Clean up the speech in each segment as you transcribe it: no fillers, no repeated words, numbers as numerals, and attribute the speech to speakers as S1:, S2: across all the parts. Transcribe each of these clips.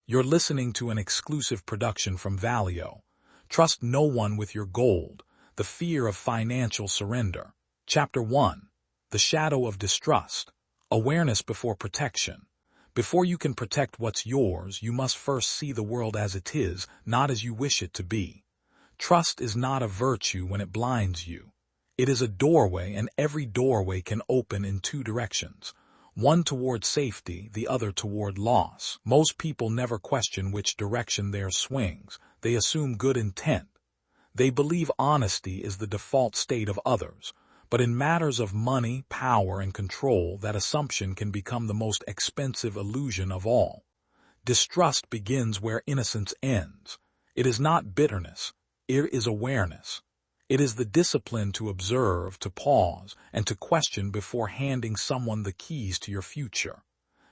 S1: You're listening to an exclusive production from Valio. Trust no one with your gold. The fear of financial surrender. Chapter 1. The shadow of distrust. Awareness before protection. Before you can protect what's yours, you must first see the world as it is, not as you wish it to be. Trust is not a virtue when it blinds you. It is a doorway, and every doorway can open in two directions. One toward safety, the other toward loss. Most people never question which direction theirs swings. They assume good intent. They believe honesty is the default state of others. But in matters of money, power, and control, that assumption can become the most expensive illusion of all. Distrust begins where innocence ends. It is not bitterness. It is awareness. It is the discipline to observe, to pause, and to question before handing someone the keys to your future.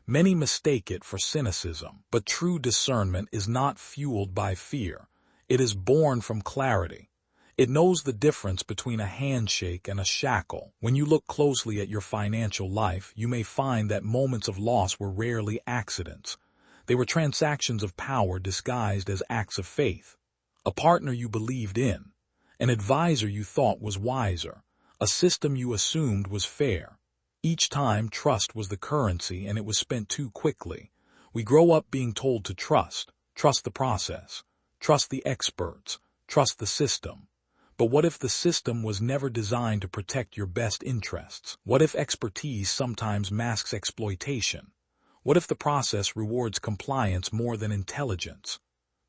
S1: Many mistake it for cynicism, but true discernment is not fueled by fear. It is born from clarity. It knows the difference between a handshake and a shackle. When you look closely at your financial life, you may find that moments of loss were rarely accidents. They were transactions of power disguised as acts of faith. A partner you believed in. An advisor you thought was wiser. A system you assumed was fair. Each time, trust was the currency, and it was spent too quickly. We grow up being told to trust. Trust the process. Trust the experts. Trust the system. But what if the system was never designed to protect your best interests? What if expertise sometimes masks exploitation? What if the process rewards compliance more than intelligence?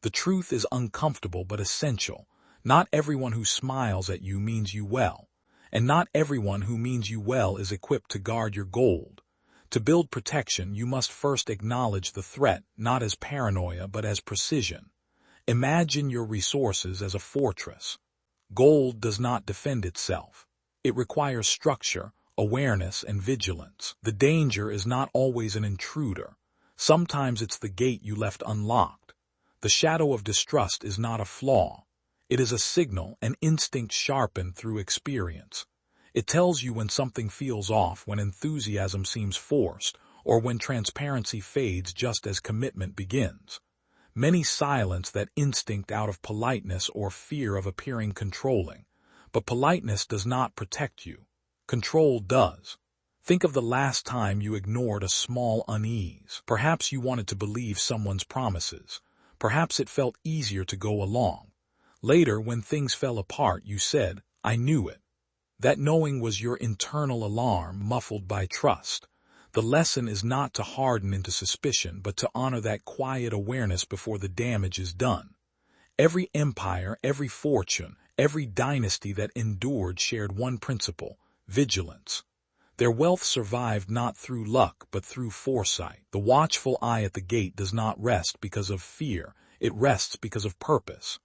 S1: The truth is uncomfortable but essential. Not everyone who smiles at you means you well, and not everyone who means you well is equipped to guard your gold. To build protection, you must first acknowledge the threat, not as paranoia but as precision. Imagine your resources as a fortress. Gold does not defend itself. It requires structure, awareness, and vigilance. The danger is not always an intruder. Sometimes it's the gate you left unlocked. The shadow of distrust is not a flaw. It is a signal, an instinct sharpened through experience. It tells you when something feels off, when enthusiasm seems forced, or when transparency fades just as commitment begins. Many silence that instinct out of politeness or fear of appearing controlling. But politeness does not protect you. Control does. Think of the last time you ignored a small unease. Perhaps you wanted to believe someone's promises. Perhaps it felt easier to go along. Later, when things fell apart, you said, "I knew it." That knowing was your internal alarm muffled by trust. The lesson is not to harden into suspicion, but to honor that quiet awareness before the damage is done. Every empire, every fortune, every dynasty that endured shared one principle: vigilance. Their wealth survived not through luck, but through foresight. The watchful eye at the gate does not rest because of fear. It rests because of purpose.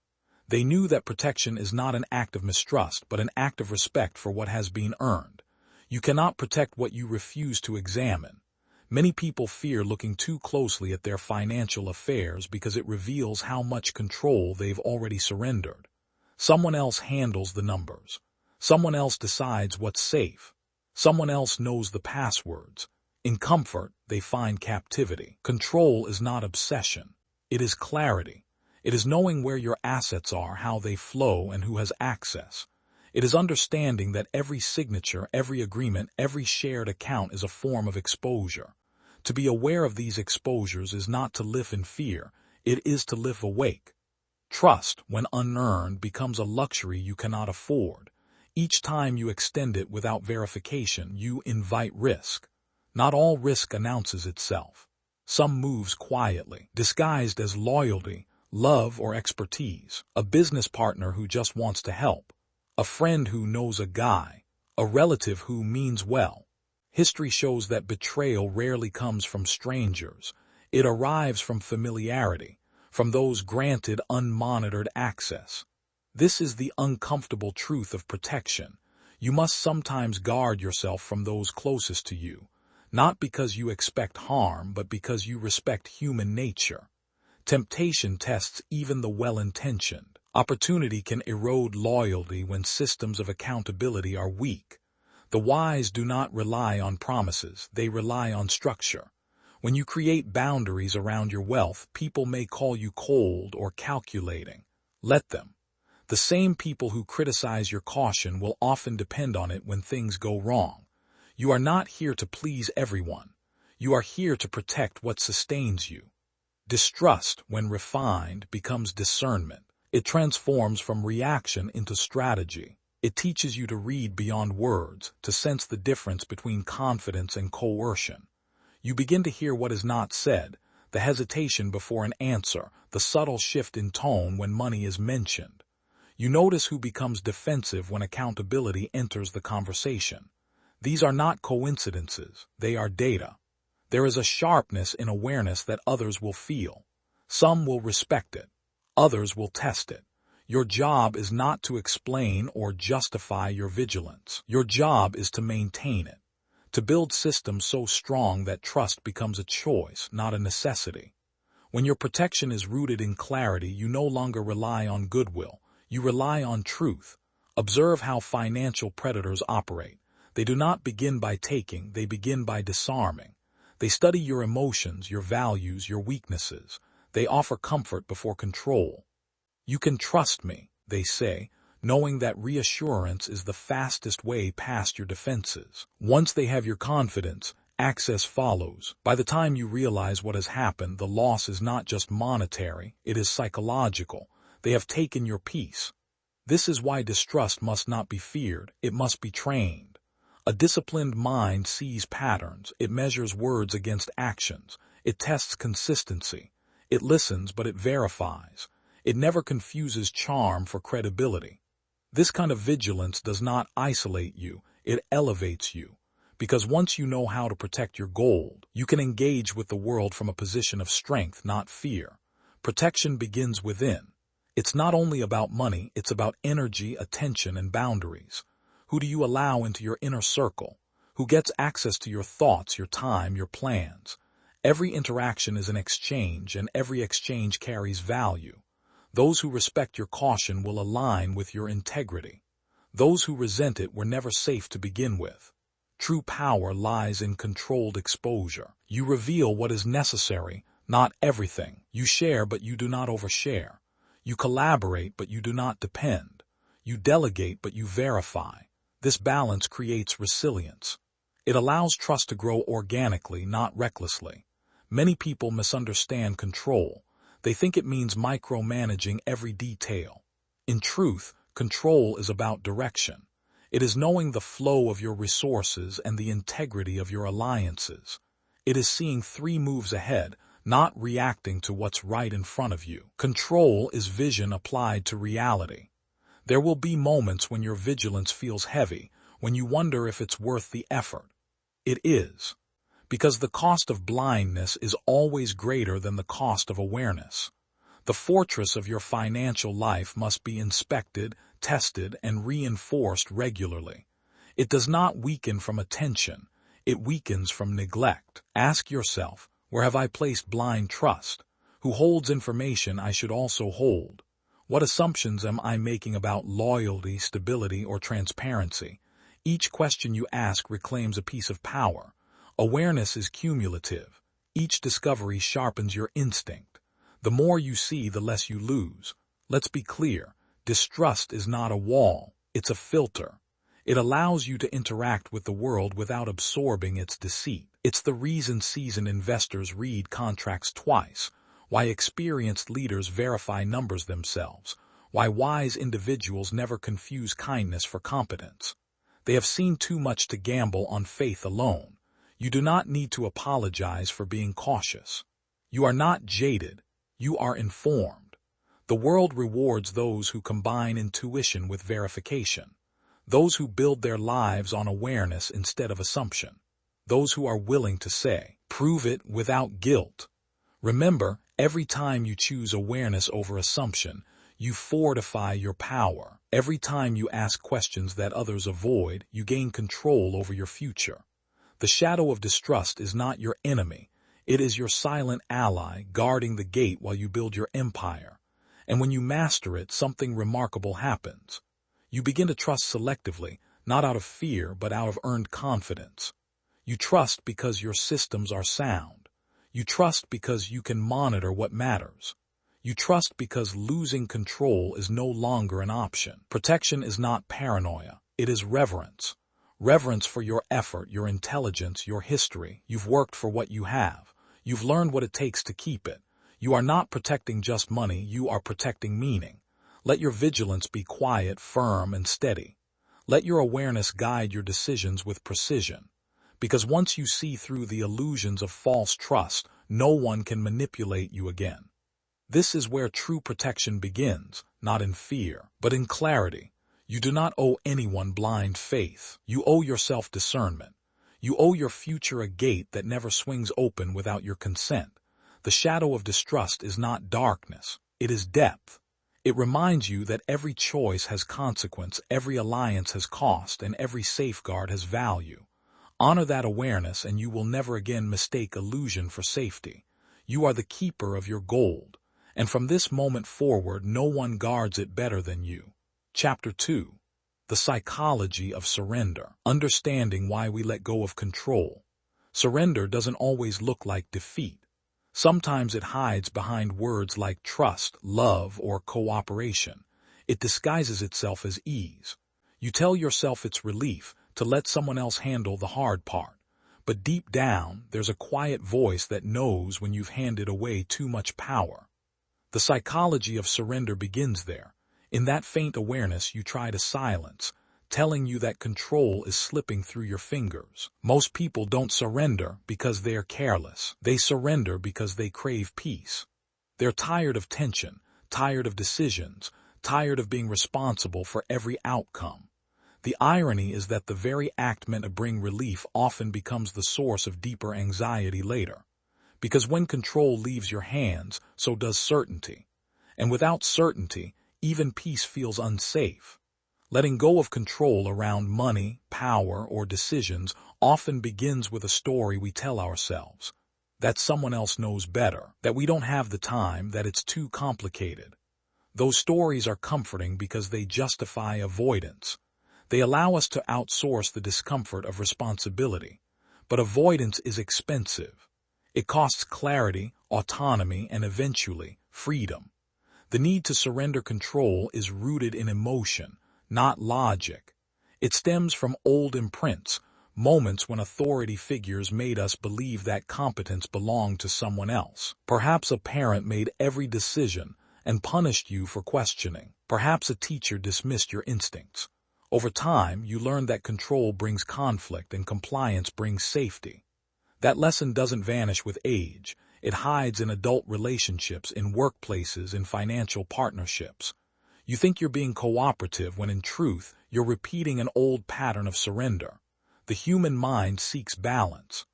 S1: They knew that protection is not an act of mistrust, but an act of respect for what has been earned. You cannot protect what you refuse to examine. Many people fear looking too closely at their financial affairs because it reveals how much control they've already surrendered. Someone else handles the numbers. Someone else decides what's safe. Someone else knows the passwords. In comfort, they find captivity. Control is not obsession. It is clarity. It is knowing where your assets are, how they flow, and who has access. It is understanding that every signature, every agreement, every shared account is a form of exposure. To be aware of these exposures is not to live in fear. It is to live awake. Trust, when unearned, becomes a luxury you cannot afford. Each time you extend it without verification, you invite risk. Not all risk announces itself. Some moves quietly, disguised as loyalty, love, or expertise. A business partner who just wants to help. A friend who knows a guy. A relative who means well. History shows that betrayal rarely comes from strangers. It arrives from familiarity, from those granted unmonitored access. This is the uncomfortable truth of protection. You must sometimes guard yourself from those closest to you, not because you expect harm, but because you respect human nature. Temptation tests even the well-intentioned. Opportunity can erode loyalty when systems of accountability are weak. The wise do not rely on promises, they rely on structure. When you create boundaries around your wealth, people may call you cold or calculating. Let them. The same people who criticize your caution will often depend on it when things go wrong. You are not here to please everyone. You are here to protect what sustains you. Distrust, when refined, becomes discernment. It transforms from reaction into strategy. It teaches you to read beyond words, to sense the difference between confidence and coercion. You begin to hear what is not said, the hesitation before an answer, the subtle shift in tone when money is mentioned. You notice who becomes defensive when accountability enters the conversation. These are not coincidences, they are data. There is a sharpness in awareness that others will feel. Some will respect it. Others will test it. Your job is not to explain or justify your vigilance. Your job is to maintain it. To build systems so strong that trust becomes a choice, not a necessity. When your protection is rooted in clarity, you no longer rely on goodwill. You rely on truth. Observe how financial predators operate. They do not begin by taking, they begin by disarming. They study your emotions, your values, your weaknesses. They offer comfort before control. You can trust me, they say, knowing that reassurance is the fastest way past your defenses. Once they have your confidence, access follows. By the time you realize what has happened, the loss is not just monetary, it is psychological. They have taken your peace. This is why distrust must not be feared, it must be trained. A disciplined mind sees patterns, it measures words against actions, it tests consistency, it listens but it verifies. It never confuses charm for credibility. This kind of vigilance does not isolate you, it elevates you. Because once you know how to protect your gold, you can engage with the world from a position of strength, not fear. Protection begins within. It's not only about money, it's about energy, attention, and boundaries. Who do you allow into your inner circle? Who gets access to your thoughts, your time, your plans? Every interaction is an exchange, and every exchange carries value. Those who respect your caution will align with your integrity. Those who resent it were never safe to begin with. True power lies in controlled exposure. You reveal what is necessary, not everything. You share, but you do not overshare. You collaborate, but you do not depend. You delegate, but you verify. This balance creates resilience. It allows trust to grow organically, not recklessly. Many people misunderstand control. They think it means micromanaging every detail. In truth, control is about direction. It is knowing the flow of your resources and the integrity of your alliances. It is seeing 3 moves ahead, not reacting to what's right in front of you. Control is vision applied to reality. There will be moments when your vigilance feels heavy, when you wonder if it's worth the effort. It is. Because the cost of blindness is always greater than the cost of awareness. The fortress of your financial life must be inspected, tested, and reinforced regularly. It does not weaken from attention, it weakens from neglect. Ask yourself, where have I placed blind trust? Who holds information I should also hold? What assumptions am I making about loyalty, stability, or transparency? Each question you ask reclaims a piece of power. Awareness is cumulative. Each discovery sharpens your instinct. The more you see, the less you lose. Let's be clear. Distrust is not a wall. It's a filter. It allows you to interact with the world without absorbing its deceit. It's the reason seasoned investors read contracts twice, why experienced leaders verify numbers themselves, why wise individuals never confuse kindness for competence. They have seen too much to gamble on faith alone. You do not need to apologize for being cautious. You are not jaded. You are informed. The world rewards those who combine intuition with verification. Those who build their lives on awareness instead of assumption. Those who are willing to say, prove it without guilt. Remember, every time you choose awareness over assumption, you fortify your power. Every time you ask questions that others avoid, you gain control over your future. The shadow of distrust is not your enemy. It is your silent ally guarding the gate while you build your empire. And when you master it, something remarkable happens. You begin to trust selectively, not out of fear, but out of earned confidence. You trust because your systems are sound. You trust because you can monitor what matters. You trust because losing control is no longer an option. Protection is not paranoia. It is reverence. Reverence for your effort, your intelligence, your history. You've worked for what you have. You've learned what it takes to keep it. You are not protecting just money, you are protecting meaning. Let your vigilance be quiet, firm, and steady. Let your awareness guide your decisions with precision. Because once you see through the illusions of false trust, no one can manipulate you again. This is where true protection begins, not in fear, but in clarity. You do not owe anyone blind faith. You owe yourself discernment. You owe your future a gate that never swings open without your consent. The shadow of distrust is not darkness, it is depth. It reminds you that every choice has consequence, every alliance has cost, and every safeguard has value. Honor that awareness and you will never again mistake illusion for safety. You are the keeper of your gold, and from this moment forward no one guards it better than you. Chapter 2. The Psychology of Surrender. Understanding why we let go of control. Surrender doesn't always look like defeat. Sometimes it hides behind words like trust, love, or cooperation. It disguises itself as ease. You tell yourself it's relief to let someone else handle the hard part. But deep down, there's a quiet voice that knows when you've handed away too much power. The psychology of surrender begins there. In that faint awareness you try to silence, telling you that control is slipping through your fingers. Most people don't surrender because they're careless. They surrender because they crave peace. They're tired of tension, tired of decisions, tired of being responsible for every outcome. The irony is that the very act meant to bring relief often becomes the source of deeper anxiety later. Because when control leaves your hands, so does certainty. And without certainty, even peace feels unsafe. Letting go of control around money, power, or decisions often begins with a story we tell ourselves. That someone else knows better, that we don't have the time, that it's too complicated. Those stories are comforting because they justify avoidance. They allow us to outsource the discomfort of responsibility. But avoidance is expensive. It costs clarity, autonomy, and eventually, freedom. The need to surrender control is rooted in emotion, not logic. It stems from old imprints, moments when authority figures made us believe that competence belonged to someone else. Perhaps a parent made every decision and punished you for questioning. Perhaps a teacher dismissed your instincts. Over time, you learn that control brings conflict and compliance brings safety. That lesson doesn't vanish with age. It hides in adult relationships, in workplaces, in financial partnerships. You think you're being cooperative when in truth, you're repeating an old pattern of surrender. The human mind seeks balance.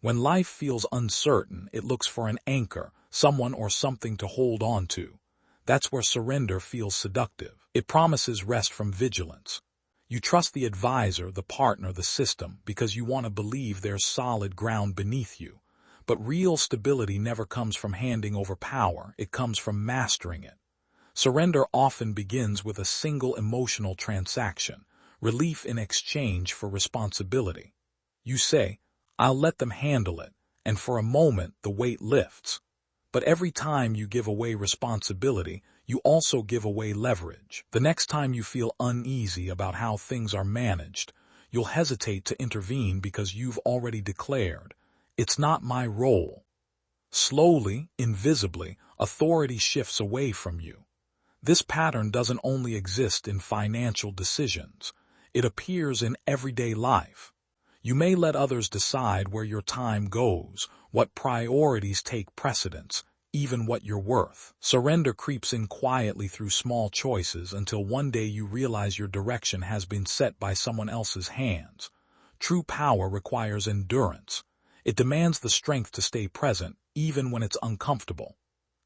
S1: When life feels uncertain, it looks for an anchor, someone or something to hold on to. That's where surrender feels seductive. It promises rest from vigilance. You trust the advisor, the partner, the system, because you want to believe there's solid ground beneath you. But real stability never comes from handing over power, it comes from mastering it. Surrender often begins with a single emotional transaction, relief in exchange for responsibility. You say, "I'll let them handle it," and for a moment the weight lifts. But every time you give away responsibility, you also give away leverage. The next time you feel uneasy about how things are managed, you'll hesitate to intervene because you've already declared, "It's not my role." Slowly, invisibly, authority shifts away from you. This pattern doesn't only exist in financial decisions. It appears in everyday life. You may let others decide where your time goes, what priorities take precedence, even what you're worth. Surrender creeps in quietly through small choices until one day you realize your direction has been set by someone else's hands. True power requires endurance. It demands the strength to stay present, even when it's uncomfortable.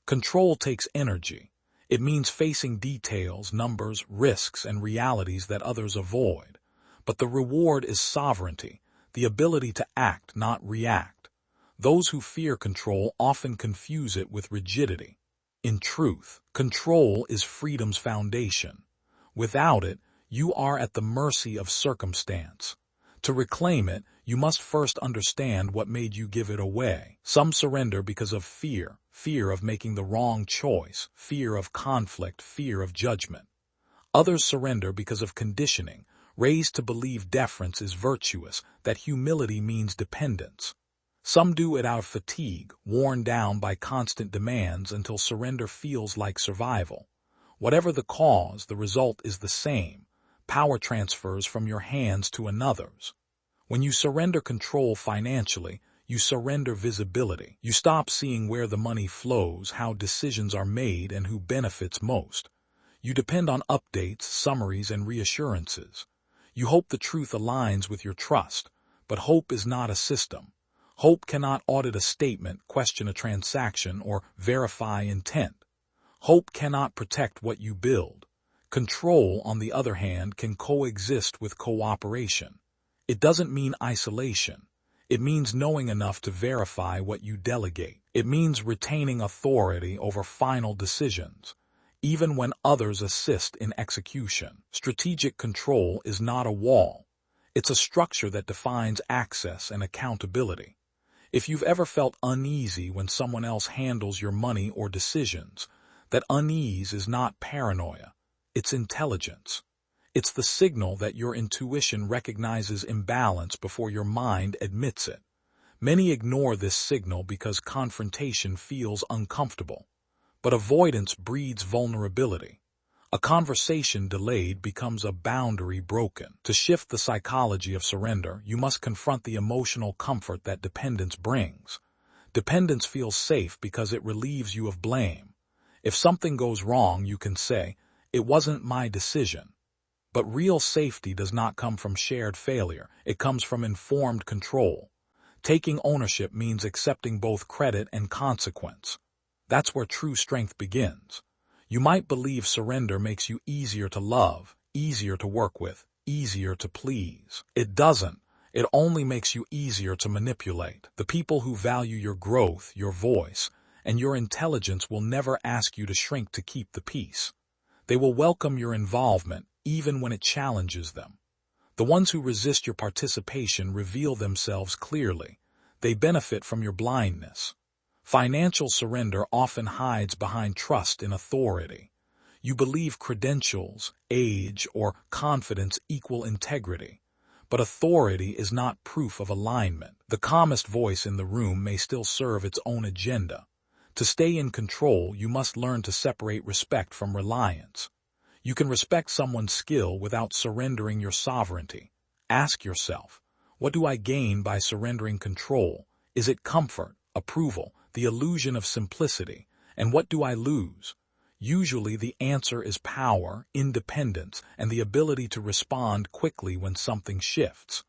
S1: Control takes energy. It means facing details, numbers, risks, and realities that others avoid. But the reward is sovereignty, the ability to act, not react. Those who fear control often confuse it with rigidity. In truth, control is freedom's foundation. Without it, you are at the mercy of circumstance. To reclaim it, you must first understand what made you give it away. Some surrender because of fear, fear of making the wrong choice, fear of conflict, fear of judgment. Others surrender because of conditioning, raised to believe deference is virtuous, that humility means dependence. Some do it out of fatigue, worn down by constant demands until surrender feels like survival. Whatever the cause, the result is the same: power transfers from your hands to another's. When you surrender control financially, you surrender visibility. You stop seeing where the money flows, how decisions are made, and who benefits most. You depend on updates, summaries, and reassurances. You hope the truth aligns with your trust, but hope is not a system. Hope cannot audit a statement, question a transaction, or verify intent. Hope cannot protect what you build. Control, on the other hand, can coexist with cooperation. It doesn't mean isolation. It means knowing enough to verify what you delegate. It means retaining authority over final decisions, even when others assist in execution. Strategic control is not a wall. It's a structure that defines access and accountability. If you've ever felt uneasy when someone else handles your money or decisions, that unease is not paranoia. It's intelligence. It's the signal that your intuition recognizes imbalance before your mind admits it. Many ignore this signal because confrontation feels uncomfortable. But avoidance breeds vulnerability. A conversation delayed becomes a boundary broken. To shift the psychology of surrender, you must confront the emotional comfort that dependence brings. Dependence feels safe because it relieves you of blame. If something goes wrong, you can say, "It wasn't my decision." But real safety does not come from shared failure. It comes from informed control. Taking ownership means accepting both credit and consequence. That's where true strength begins. You might believe surrender makes you easier to love, easier to work with, easier to please. It doesn't. It only makes you easier to manipulate. The people who value your growth, your voice, and your intelligence will never ask you to shrink to keep the peace. They will welcome your involvement, even when it challenges them. The ones who resist your participation reveal themselves clearly. They benefit from your blindness. Financial surrender often hides behind trust in authority. You believe credentials, age, or confidence equal integrity. But authority is not proof of alignment. The calmest voice in the room may still serve its own agenda. To stay in control, you must learn to separate respect from reliance. You can respect someone's skill without surrendering your sovereignty. Ask yourself, what do I gain by surrendering control? Is it comfort, approval, the illusion of simplicity? And what do I lose? Usually the answer is power, independence, and the ability to respond quickly when something shifts.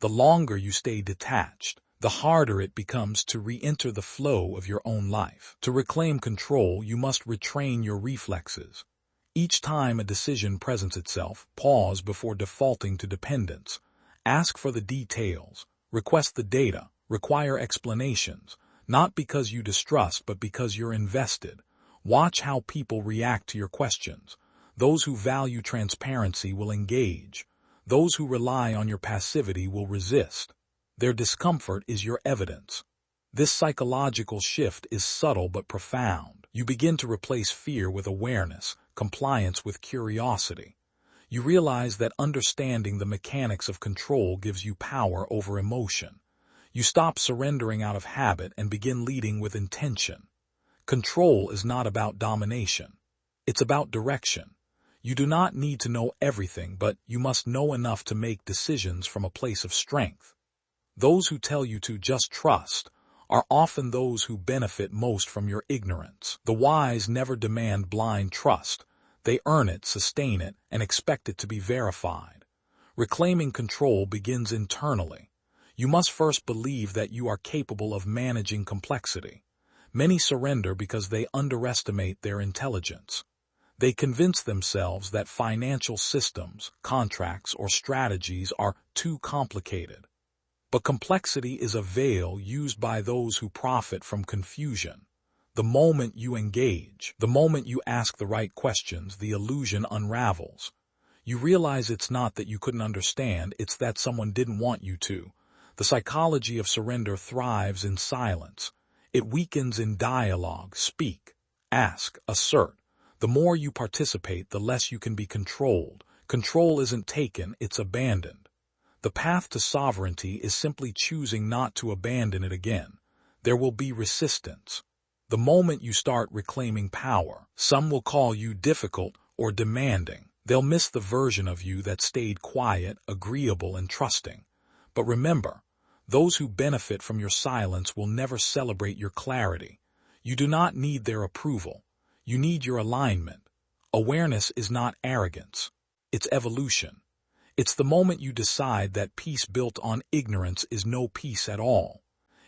S1: The longer you stay detached, the harder it becomes to re-enter the flow of your own life. To reclaim control, you must retrain your reflexes. Each time a decision presents itself, pause before defaulting to dependence. Ask for the details, request the data, require explanations, not because you distrust but because you're invested. Watch how people react to your questions. Those who value transparency will engage. Those who rely on your passivity will resist. Their discomfort is your evidence. This psychological shift is subtle but profound. You begin to replace fear with awareness, compliance with curiosity. You realize that understanding the mechanics of control gives you power over emotion. You stop surrendering out of habit and begin leading with intention. Control is not about domination. It's about direction. You do not need to know everything, but you must know enough to make decisions from a place of strength. Those who tell you to just trust are often those who benefit most from your ignorance. The wise never demand blind trust. They earn it, sustain it, and expect it to be verified. Reclaiming control begins internally. You must first believe that you are capable of managing complexity. Many surrender because they underestimate their intelligence. They convince themselves that financial systems, contracts, or strategies are too complicated. But complexity is a veil used by those who profit from confusion. The moment you engage, the moment you ask the right questions, the illusion unravels. You realize it's not that you couldn't understand, it's that someone didn't want you to. The psychology of surrender thrives in silence. It weakens in dialogue. Speak, ask, assert. The more you participate, the less you can be controlled. Control isn't taken, it's abandoned. The path to sovereignty is simply choosing not to abandon it again. There will be resistance. The moment you start reclaiming power, some will call you difficult or demanding. They'll miss the version of you that stayed quiet, agreeable, and trusting. But remember, those who benefit from your silence will never celebrate your clarity. You do not need their approval. You need your alignment. Awareness is not arrogance. It's evolution. It's the moment you decide that peace built on ignorance is no peace at all.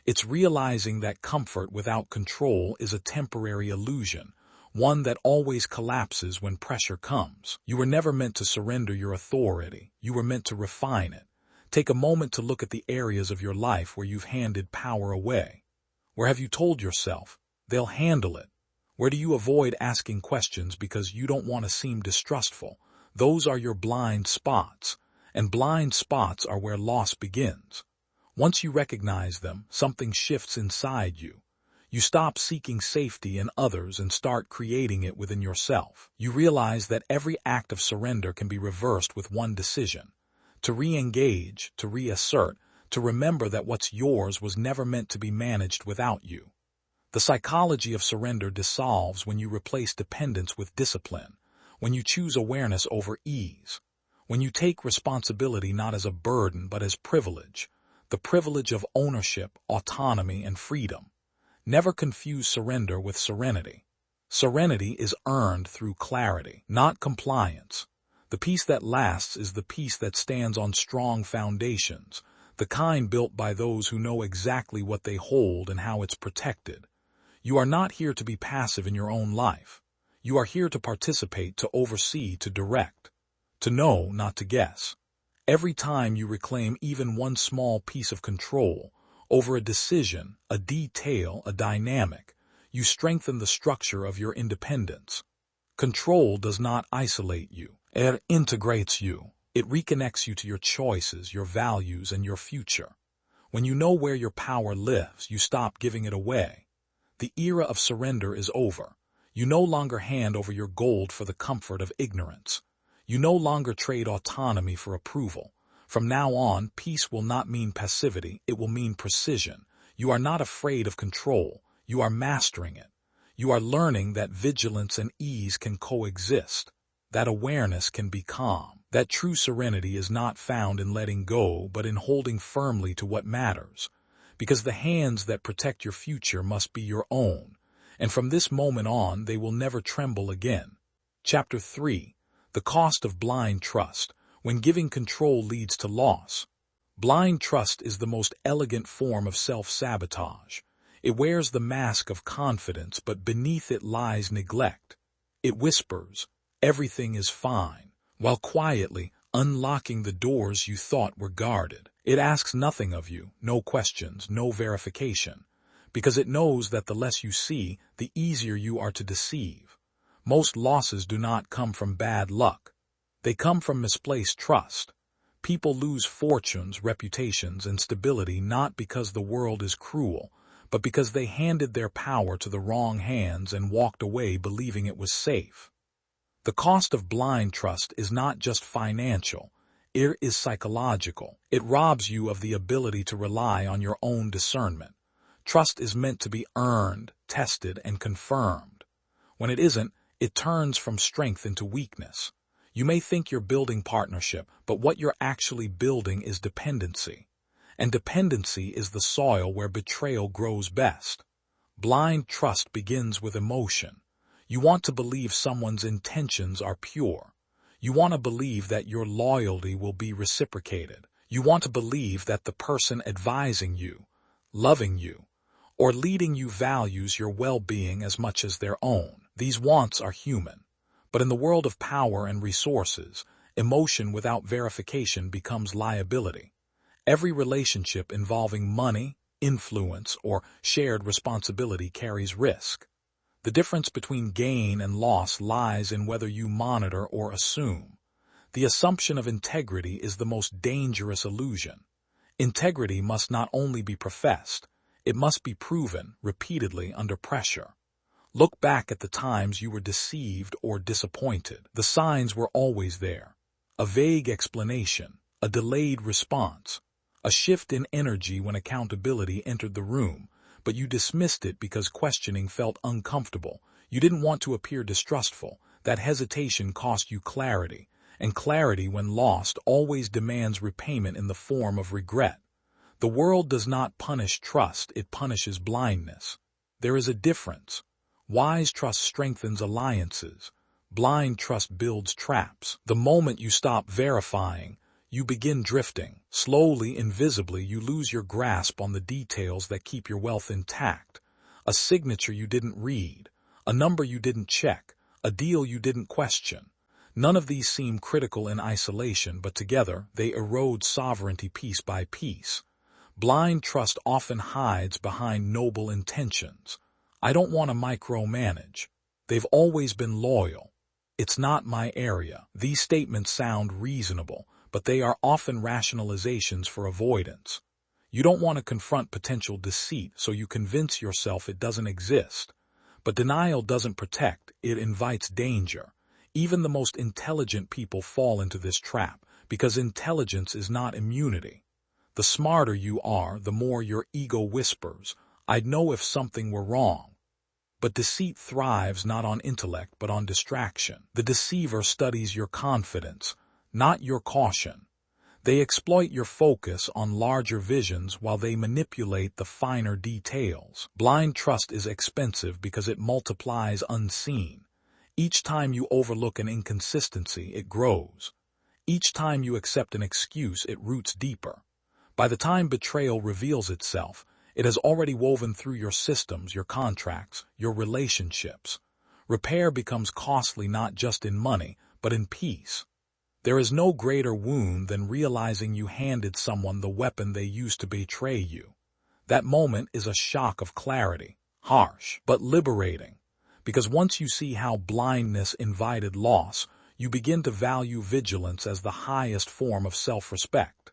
S1: It's realizing that comfort without control is a temporary illusion, one that always collapses when pressure comes. You were never meant to surrender your authority. You were meant to refine it. Take a moment to look at the areas of your life where you've handed power away. Where have you told yourself, they'll handle it? Where do you avoid asking questions because you don't want to seem distrustful? Those are your blind spots, and blind spots are where loss begins. Once you recognize them, something shifts inside you. You stop seeking safety in others and start creating it within yourself. You realize that every act of surrender can be reversed with one decision. To re-engage, to reassert, to remember that what's yours was never meant to be managed without you. The psychology of surrender dissolves when you replace dependence with discipline, when you choose awareness over ease, when you take responsibility not as a burden but as privilege, the privilege of ownership, autonomy, and freedom. Never confuse surrender with serenity. Serenity is earned through clarity, not compliance. The peace that lasts is the peace that stands on strong foundations, the kind built by those who know exactly what they hold and how it's protected. You are not here to be passive in your own life. You are here to participate, to oversee, to direct, to know, not to guess. Every time you reclaim even one small piece of control over a decision, a detail, a dynamic, you strengthen the structure of your independence. Control does not isolate you. It integrates you. It reconnects you to your choices, your values, and your future. When you know where your power lives, you stop giving it away. The era of surrender is over. You no longer hand over your gold for the comfort of ignorance. You no longer trade autonomy for approval. From now on, peace will not mean passivity, it will mean precision. You are not afraid of control. You are mastering it. You are learning that vigilance and ease can coexist, that awareness can be calm, that true serenity is not found in letting go but in holding firmly to what matters, because the hands that protect your future must be your own, and from this moment on they will never tremble again. Chapter 3. The Cost of Blind Trust, when giving control leads to loss. Blind trust is the most elegant form of self-sabotage. It wears the mask of confidence, but beneath it lies neglect. It whispers, "Everything is fine," while quietly unlocking the doors you thought were guarded. It asks nothing of you, no questions, no verification, because it knows that the less you see, the easier you are to deceive. Most losses do not come from bad luck. They come from misplaced trust. People lose fortunes, reputations, and stability not because the world is cruel, but because they handed their power to the wrong hands and walked away believing it was safe. The cost of blind trust is not just financial, it is psychological. It robs you of the ability to rely on your own discernment. Trust is meant to be earned, tested, and confirmed. When it isn't, it turns from strength into weakness. You may think you're building partnership, but what you're actually building is dependency. And dependency is the soil where betrayal grows best. Blind trust begins with emotion. You want to believe someone's intentions are pure. You want to believe that your loyalty will be reciprocated. You want to believe that the person advising you, loving you, or leading you values your well-being as much as their own. These wants are human. But in the world of power and resources, emotion without verification becomes liability. Every relationship involving money, influence, or shared responsibility carries risk. The difference between gain and loss lies in whether you monitor or assume. The assumption of integrity is the most dangerous illusion. Integrity must not only be professed, it must be proven repeatedly under pressure. Look back at the times you were deceived or disappointed. The signs were always there. A vague explanation, a delayed response, a shift in energy when accountability entered the room, but you dismissed it because questioning felt uncomfortable. You didn't want to appear distrustful. That hesitation cost you clarity, and clarity, when lost, always demands repayment in the form of regret. The world does not punish trust, it punishes blindness. There is a difference. Wise trust strengthens alliances. Blind trust builds traps. The moment you stop verifying, you begin drifting. Slowly, invisibly, you lose your grasp on the details that keep your wealth intact. A signature you didn't read, a number you didn't check, a deal you didn't question. None of these seem critical in isolation, but together they erode sovereignty piece by piece. Blind trust often hides behind noble intentions. I don't want to micromanage. They've always been loyal. It's not my area. These statements sound reasonable, but they are often rationalizations for avoidance. You don't want to confront potential deceit, so you convince yourself it doesn't exist. But denial doesn't protect, it invites danger. Even the most intelligent people fall into this trap, because intelligence is not immunity. The smarter you are, the more your ego whispers, "I'd know if something were wrong." But deceit thrives not on intellect but on distraction. The deceiver studies your confidence, not your caution. They exploit your focus on larger visions while they manipulate the finer details. Blind trust is expensive because it multiplies unseen. Each time you overlook an inconsistency, it grows. Each time you accept an excuse, it roots deeper. By the time betrayal reveals itself, it has already woven through your systems, your contracts, your relationships. Repair becomes costly not just in money, but in peace. There is no greater wound than realizing you handed someone the weapon they used to betray you. That moment is a shock of clarity, harsh, but liberating. Because once you see how blindness invited loss, you begin to value vigilance as the highest form of self-respect.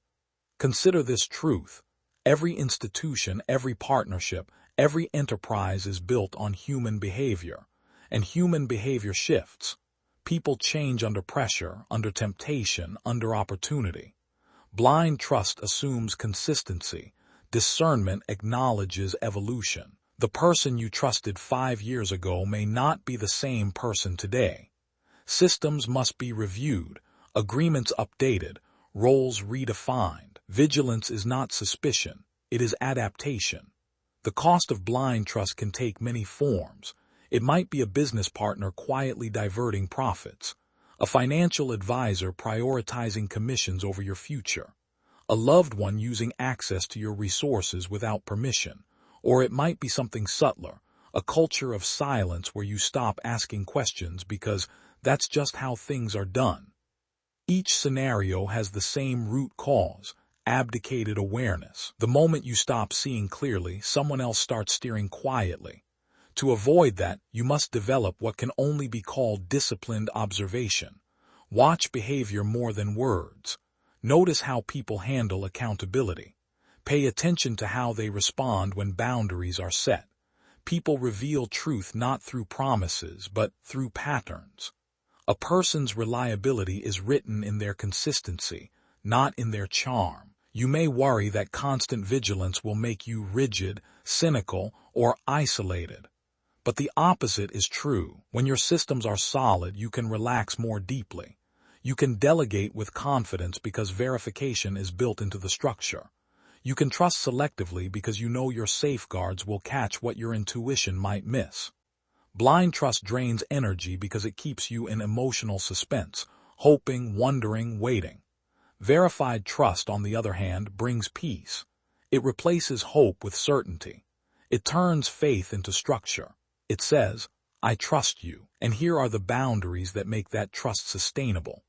S1: Consider this truth. Every institution, every partnership, every enterprise is built on human behavior, and human behavior shifts. People change under pressure, under temptation, under opportunity. Blind trust assumes consistency. Discernment acknowledges evolution. The person you trusted 5 years ago may not be the same person today. Systems must be reviewed, agreements updated, roles redefined. Vigilance is not suspicion, it is adaptation. The cost of blind trust can take many forms. It might be a business partner quietly diverting profits, a financial advisor prioritizing commissions over your future, a loved one using access to your resources without permission, or it might be something subtler, a culture of silence where you stop asking questions because that's just how things are done. Each scenario has the same root cause: abdicated awareness. The moment you stop seeing clearly, someone else starts steering quietly. To avoid that, you must develop what can only be called disciplined observation. Watch behavior more than words. Notice how people handle accountability. Pay attention to how they respond when boundaries are set. People reveal truth not through promises, but through patterns. A person's reliability is written in their consistency, not in their charm. You may worry that constant vigilance will make you rigid, cynical, or isolated. But the opposite is true. When your systems are solid, you can relax more deeply. You can delegate with confidence because verification is built into the structure. You can trust selectively because you know your safeguards will catch what your intuition might miss. Blind trust drains energy because it keeps you in emotional suspense, hoping, wondering, waiting. Verified trust, on the other hand, brings peace. It replaces hope with certainty. It turns faith into structure. It says, "I trust you," and here are the boundaries that make that trust sustainable.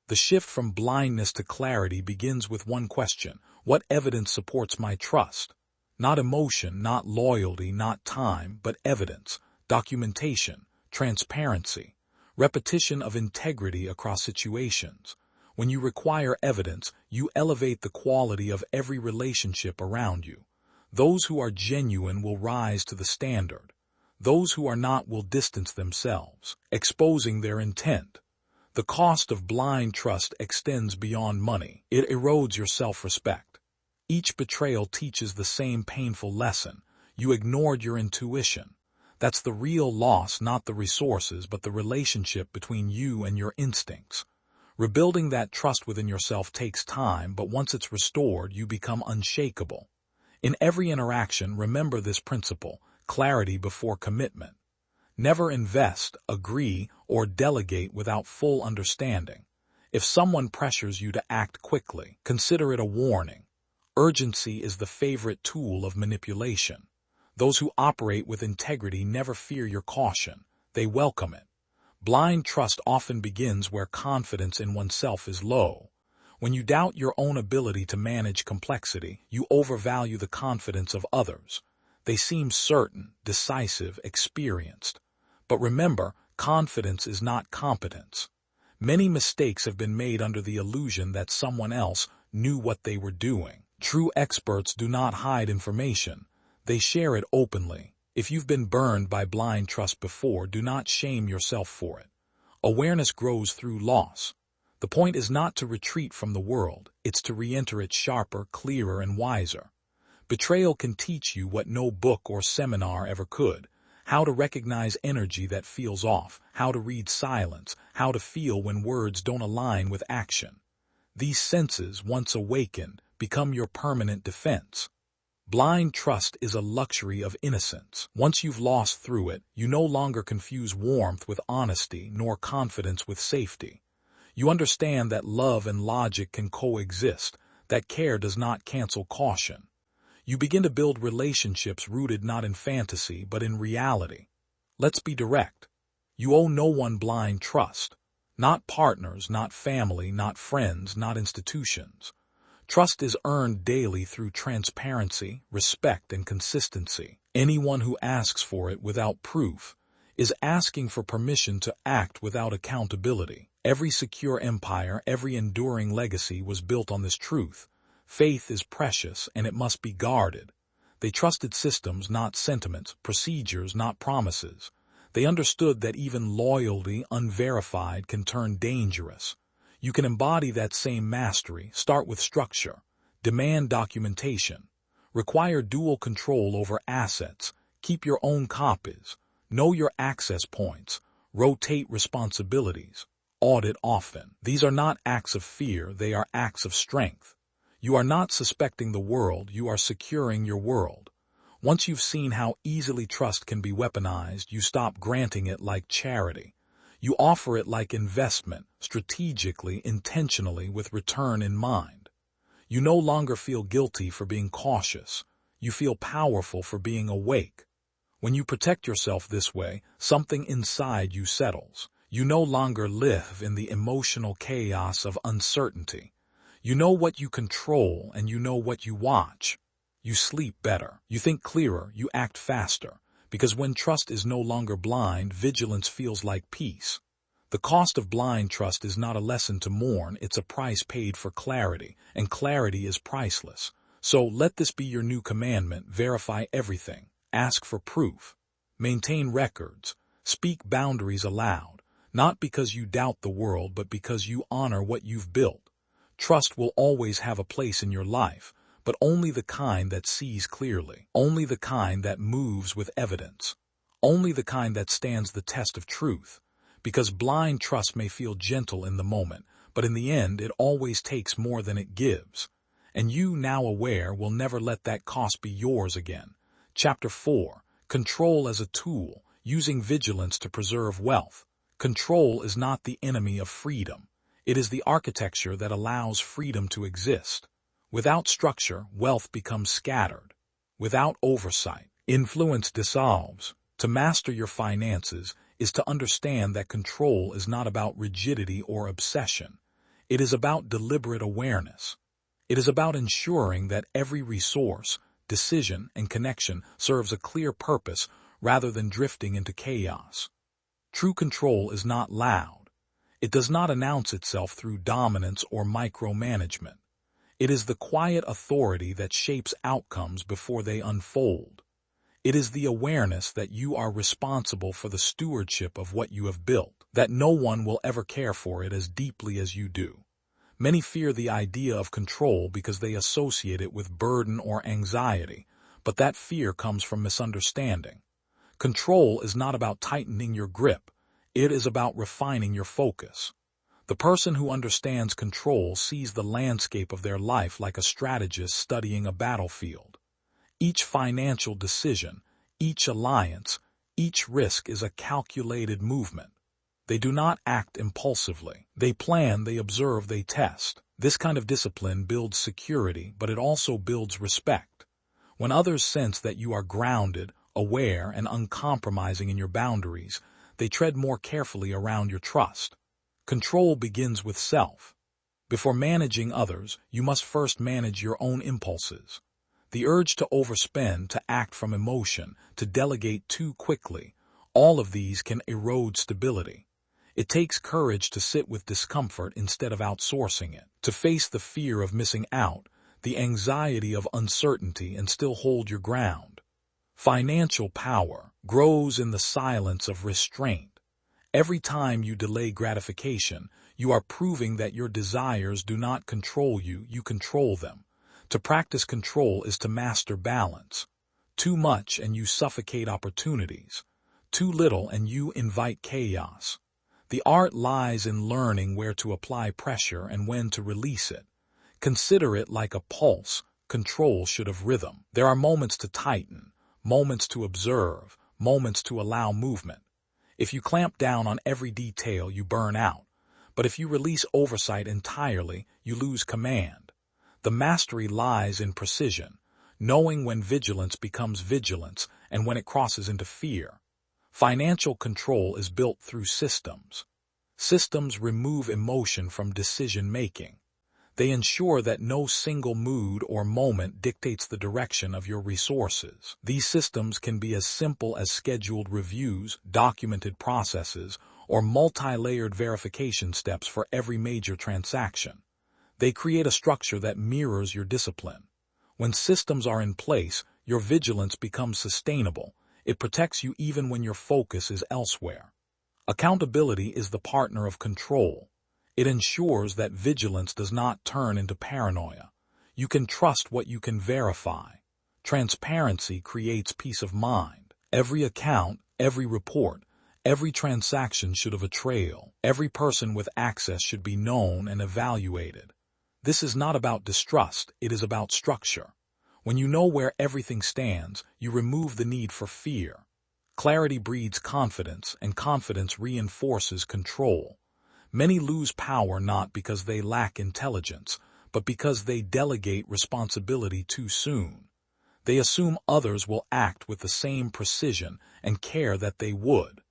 S1: The shift from blindness to clarity begins with one question: what evidence supports my trust? Not emotion, not loyalty, not time, but evidence, documentation, transparency, repetition of integrity across situations. When you require evidence, you elevate the quality of every relationship around you. Those who are genuine will rise to the standard. Those who are not will distance themselves, exposing their intent. The cost of blind trust extends beyond money. It erodes your self-respect. Each betrayal teaches the same painful lesson. You ignored your intuition. That's the real loss, not the resources, but the relationship between you and your instincts. Rebuilding that trust within yourself takes time, but once it's restored, you become unshakable. In every interaction, remember this principle: clarity before commitment. Never invest, agree, or delegate without full understanding. If someone pressures you to act quickly, consider it a warning. Urgency is the favorite tool of manipulation. Those who operate with integrity never fear your caution. They welcome it. Blind trust often begins where confidence in oneself is low. When you doubt your own ability to manage complexity, you overvalue the confidence of others. They seem certain, decisive, experienced. But remember, confidence is not competence. Many mistakes have been made under the illusion that someone else knew what they were doing. True experts do not hide information. They share it openly. If you've been burned by blind trust before, do not shame yourself for it. Awareness grows through loss. The point is not to retreat from the world, it's to re-enter it sharper, clearer, and wiser. Betrayal can teach you what no book or seminar ever could: how to recognize energy that feels off, how to read silence, how to feel when words don't align with action. These senses, once awakened, become your permanent defense. Blind trust is a luxury of innocence. Once you've lost through it, you no longer confuse warmth with honesty, nor confidence with safety. You understand that love and logic can coexist, that care does not cancel caution. You begin to build relationships rooted not in fantasy, but in reality. Let's be direct. You owe no one blind trust. Not partners, not family, not friends, not institutions. Trust is earned daily through transparency, respect, and consistency. Anyone who asks for it without proof is asking for permission to act without accountability. Every secure empire, every enduring legacy was built on this truth. Faith is precious, and it must be guarded. They trusted systems, not sentiments, procedures, not promises. They understood that even loyalty, unverified, can turn dangerous. You can embody that same mastery. Start with structure. Demand documentation. Require dual control over assets. Keep your own copies. Know your access points. Rotate responsibilities. Audit often. These are not acts of fear, they are acts of strength. You are not suspecting the world, you are securing your world. Once you've seen how easily trust can be weaponized, you stop granting it like charity. You offer it like investment, strategically, intentionally, with return in mind. You no longer feel guilty for being cautious. You feel powerful for being awake. When you protect yourself this way, something inside you settles. You no longer live in the emotional chaos of uncertainty. You know what you control and you know what you watch. You sleep better. You think clearer. You act faster. Because when trust is no longer blind, vigilance feels like peace. The cost of blind trust is not a lesson to mourn, it's a price paid for clarity, and clarity is priceless. So let this be your new commandment: verify everything, ask for proof, maintain records, speak boundaries aloud, not because you doubt the world, but because you honor what you've built. Trust will always have a place in your life, but only the kind that sees clearly, only the kind that moves with evidence, only the kind that stands the test of truth. Because blind trust may feel gentle in the moment, but in the end it always takes more than it gives. And you, now aware, will never let that cost be yours again. Chapter 4. Control as a tool, using vigilance to preserve wealth. Control is not the enemy of freedom. It is the architecture that allows freedom to exist. Without structure, wealth becomes scattered. Without oversight, influence dissolves. To master your finances is to understand that control is not about rigidity or obsession. It is about deliberate awareness. It is about ensuring that every resource, decision, and connection serves a clear purpose rather than drifting into chaos. True control is not loud. It does not announce itself through dominance or micromanagement. It is the quiet authority that shapes outcomes before they unfold. It is the awareness that you are responsible for the stewardship of what you have built, that no one will ever care for it as deeply as you do. Many fear the idea of control because they associate it with burden or anxiety, but that fear comes from misunderstanding. Control is not about tightening your grip, it is about refining your focus. The person who understands control sees the landscape of their life like a strategist studying a battlefield. Each financial decision, each alliance, each risk is a calculated movement. They do not act impulsively. They plan, they observe, they test. This kind of discipline builds security, but it also builds respect. When others sense that you are grounded, aware, and uncompromising in your boundaries, they tread more carefully around your trust. Control begins with self. Before managing others, you must first manage your own impulses. The urge to overspend, to act from emotion, to delegate too quickly, all of these can erode stability. It takes courage to sit with discomfort instead of outsourcing it, to face the fear of missing out, the anxiety of uncertainty, and still hold your ground. Financial power grows in the silence of restraint. Every time you delay gratification, you are proving that your desires do not control you, you control them. To practice control is to master balance. Too much and you suffocate opportunities. Too little and you invite chaos. The art lies in learning where to apply pressure and when to release it. Consider it like a pulse. Control should have rhythm. There are moments to tighten, moments to observe, moments to allow movement. If you clamp down on every detail, you burn out. But if you release oversight entirely, you lose command. The mastery lies in precision, knowing when vigilance becomes vigilance and when it crosses into fear. Financial control is built through systems. Systems remove emotion from decision-making. They ensure that no single mood or moment dictates the direction of your resources. These systems can be as simple as scheduled reviews, documented processes, or multi-layered verification steps for every major transaction. They create a structure that mirrors your discipline. When systems are in place, your vigilance becomes sustainable. It protects you even when your focus is elsewhere. Accountability is the partner of control. It ensures that vigilance does not turn into paranoia. You can trust what you can verify. Transparency creates peace of mind. Every account, every report, every transaction should have a trail. Every person with access should be known and evaluated. This is not about distrust, it is about structure. When you know where everything stands, you remove the need for fear. Clarity breeds confidence, and confidence reinforces control. Many lose power not because they lack intelligence, but because they delegate responsibility too soon. They assume others will act with the same precision and care that they would.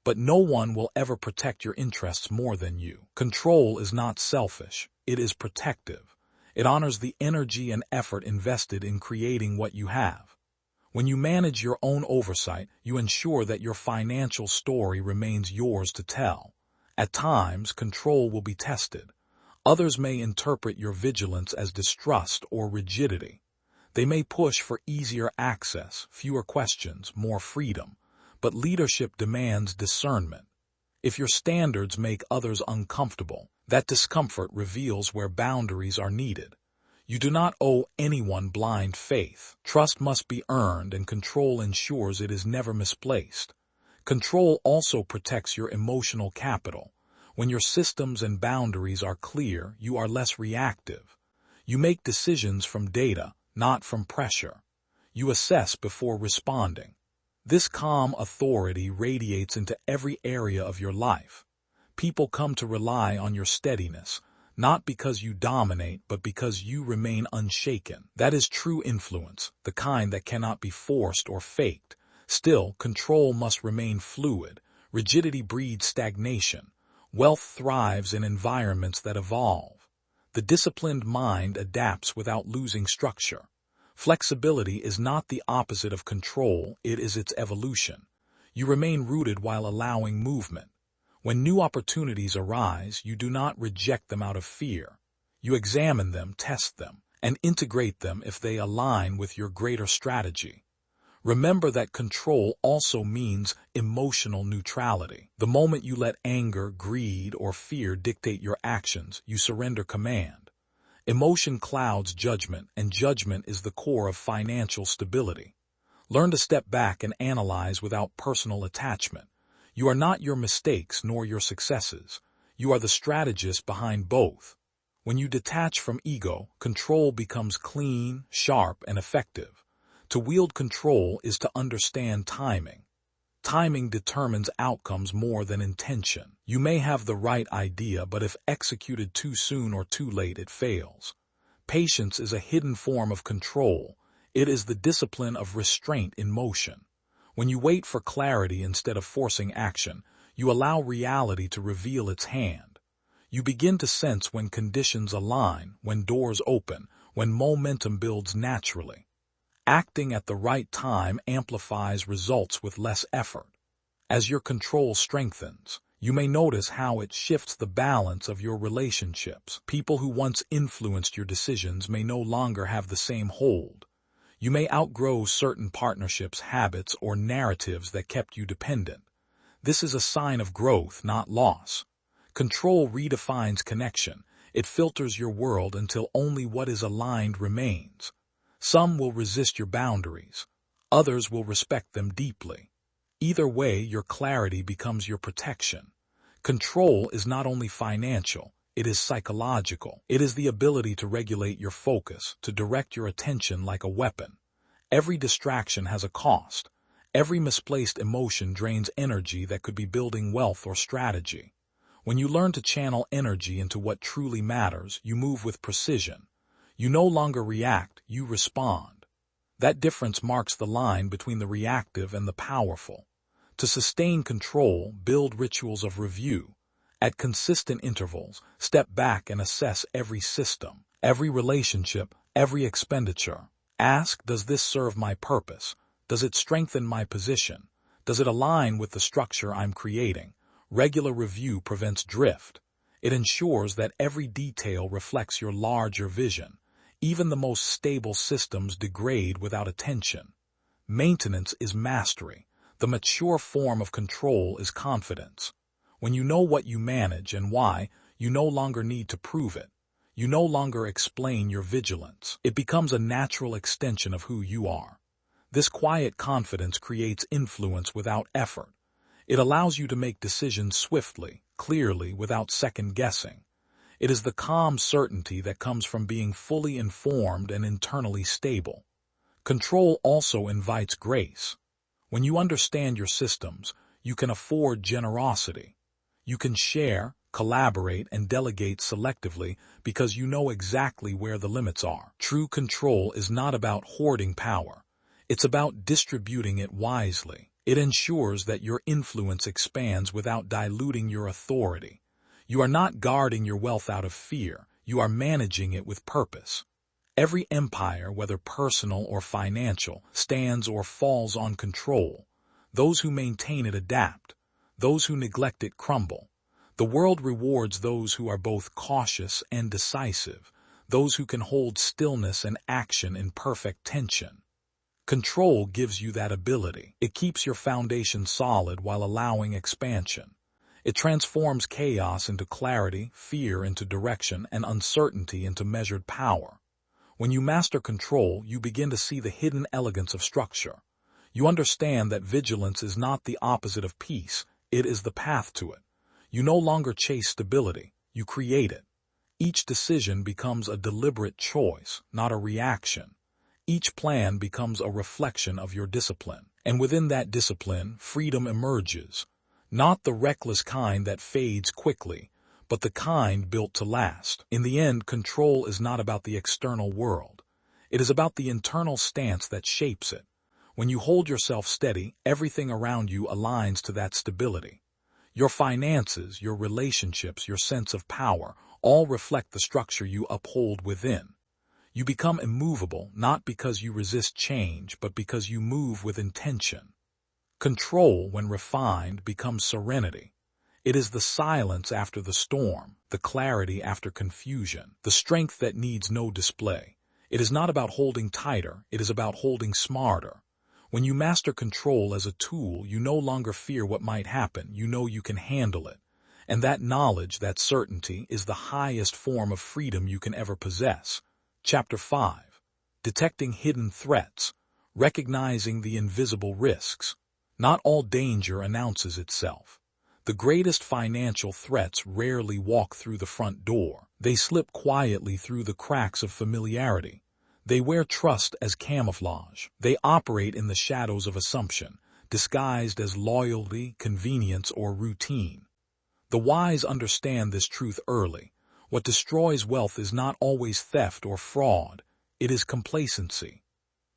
S1: But no one will ever protect your interests more than you. Control is not selfish, it is protective. It honors the energy and effort invested in creating what you have. When you manage your own oversight, you ensure that your financial story remains yours to tell. At times, control will be tested. Others may interpret your vigilance as distrust or rigidity. They may push for easier access, fewer questions, more freedom. But leadership demands discernment. If your standards make others uncomfortable, that discomfort reveals where boundaries are needed. You do not owe anyone blind faith. Trust must be earned, and control ensures it is never misplaced. Control also protects your emotional capital. When your systems and boundaries are clear, you are less reactive. You make decisions from data, not from pressure. You assess before responding. This calm authority radiates into every area of your life. People come to rely on your steadiness, not because you dominate, but because you remain unshaken. That is true influence, the kind that cannot be forced or faked. Still, control must remain fluid. Rigidity breeds stagnation. Wealth thrives in environments that evolve. The disciplined mind adapts without losing structure. Flexibility is not the opposite of control, it is its evolution. You remain rooted while allowing movement. When new opportunities arise, you do not reject them out of fear. You examine them, test them, and integrate them if they align with your greater strategy. Remember that control also means emotional neutrality. The moment you let anger, greed, or fear dictate your actions, you surrender command. Emotion clouds judgment, and judgment is the core of financial stability. Learn to step back and analyze without personal attachment. You are not your mistakes nor your successes. You are the strategist behind both. When you detach from ego, control becomes clean, sharp, and effective. To wield control is to understand timing. Timing determines outcomes more than intention. You may have the right idea, but if executed too soon or too late, it fails. Patience is a hidden form of control. It is the discipline of restraint in motion. When you wait for clarity instead of forcing action, you allow reality to reveal its hand. You begin to sense when conditions align, when doors open, when momentum builds naturally. Acting at the right time amplifies results with less effort. As your control strengthens, you may notice how it shifts the balance of your relationships. People who once influenced your decisions may no longer have the same hold. You may outgrow certain partnerships, habits, or narratives that kept you dependent. This is a sign of growth, not loss. Control redefines connection. It filters your world until only what is aligned remains. Some will resist your boundaries. Others will respect them deeply. Either way, your clarity becomes your protection. Control is not only financial, it is psychological. It is the ability to regulate your focus, to direct your attention like a weapon. Every distraction has a cost. Every misplaced emotion drains energy that could be building wealth or strategy. When you learn to channel energy into what truly matters, you move with precision. You no longer react, you respond. That difference marks the line between the reactive and the powerful. To sustain control, build rituals of review. At consistent intervals, step back and assess every system, every relationship, every expenditure. Ask, does this serve my purpose? Does it strengthen my position? Does it align with the structure I'm creating? Regular review prevents drift. It ensures that every detail reflects your larger vision. Even the most stable systems degrade without attention. Maintenance is mastery. The mature form of control is confidence. When you know what you manage and why, you no longer need to prove it. You no longer explain your vigilance. It becomes a natural extension of who you are. This quiet confidence creates influence without effort. It allows you to make decisions swiftly, clearly, without second-guessing. It is the calm certainty that comes from being fully informed and internally stable. Control also invites grace. When you understand your systems, you can afford generosity. You can share, collaborate, and delegate selectively because you know exactly where the limits are. True control is not about hoarding power. It's about distributing it wisely. It ensures that your influence expands without diluting your authority. You are not guarding your wealth out of fear. You are managing it with purpose. Every empire, whether personal or financial, stands or falls on control. Those who maintain it adapt. Those who neglect it crumble. The world rewards those who are both cautious and decisive, those who can hold stillness and action in perfect tension. Control gives you that ability. It keeps your foundation solid while allowing expansion. It transforms chaos into clarity, fear into direction, and uncertainty into measured power. When you master control, you begin to see the hidden elegance of structure. You understand that vigilance is not the opposite of peace, it is the path to it. You no longer chase stability, you create it. Each decision becomes a deliberate choice, not a reaction. Each plan becomes a reflection of your discipline. And within that discipline, freedom emerges. Not the reckless kind that fades quickly, but the kind built to last. In the end, control is not about the external world. It is about the internal stance that shapes it. When you hold yourself steady, everything around you aligns to that stability. Your finances, your relationships, your sense of power, all reflect the structure you uphold within. You become immovable not because you resist change, but because you move with intention. Control, when refined, becomes serenity. It is the silence after the storm, the clarity after confusion, the strength that needs no display. It is not about holding tighter, it is about holding smarter. When you master control as a tool, you no longer fear what might happen, you know you can handle it. And that knowledge, that certainty, is the highest form of freedom you can ever possess. Chapter 5. Detecting hidden threats, recognizing the invisible risks. Not all danger announces itself. The greatest financial threats rarely walk through the front door. They slip quietly through the cracks of familiarity. They wear trust as camouflage. They operate in the shadows of assumption, disguised as loyalty, convenience, or routine. The wise understand this truth early. What destroys wealth is not always theft or fraud. It is complacency.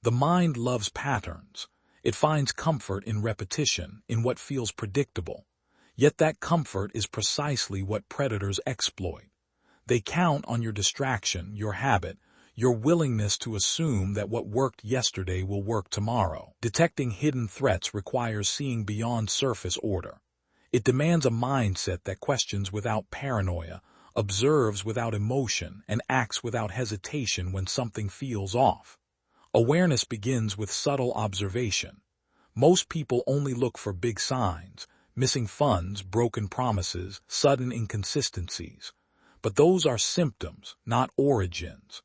S1: The mind loves patterns. It finds comfort in repetition, in what feels predictable. Yet that comfort is precisely what predators exploit. They count on your distraction, your habit, your willingness to assume that what worked yesterday will work tomorrow. Detecting hidden threats requires seeing beyond surface order. It demands a mindset that questions without paranoia, observes without emotion, and acts without hesitation when something feels off. Awareness begins with subtle observation. Most people only look for big signs, missing funds, broken promises, sudden inconsistencies. But those are symptoms, not origins.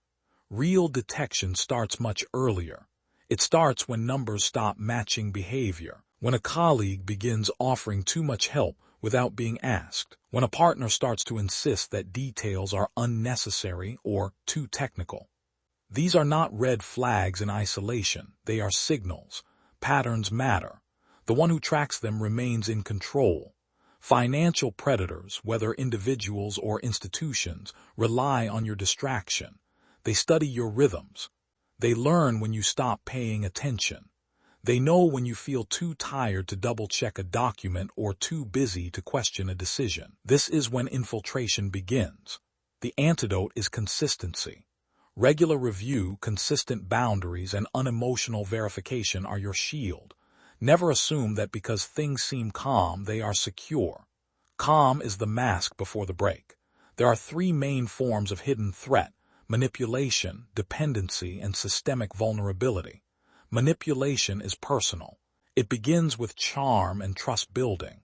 S1: Real detection starts much earlier. It starts when numbers stop matching behavior, when a colleague begins offering too much help without being asked, when a partner starts to insist that details are unnecessary or too technical. These are not red flags in isolation, they are signals. Patterns matter. The one who tracks them remains in control. Financial predators, whether individuals or institutions, rely on your distraction. They study your rhythms. They learn when you stop paying attention. They know when you feel too tired to double-check a document or too busy to question a decision. This is when infiltration begins. The antidote is consistency. Regular review, consistent boundaries, and unemotional verification are your shield. Never assume that because things seem calm, they are secure. Calm is the mask before the break. There are three main forms of hidden threat: manipulation, dependency, and systemic vulnerability. Manipulation is personal. It begins with charm and trust building.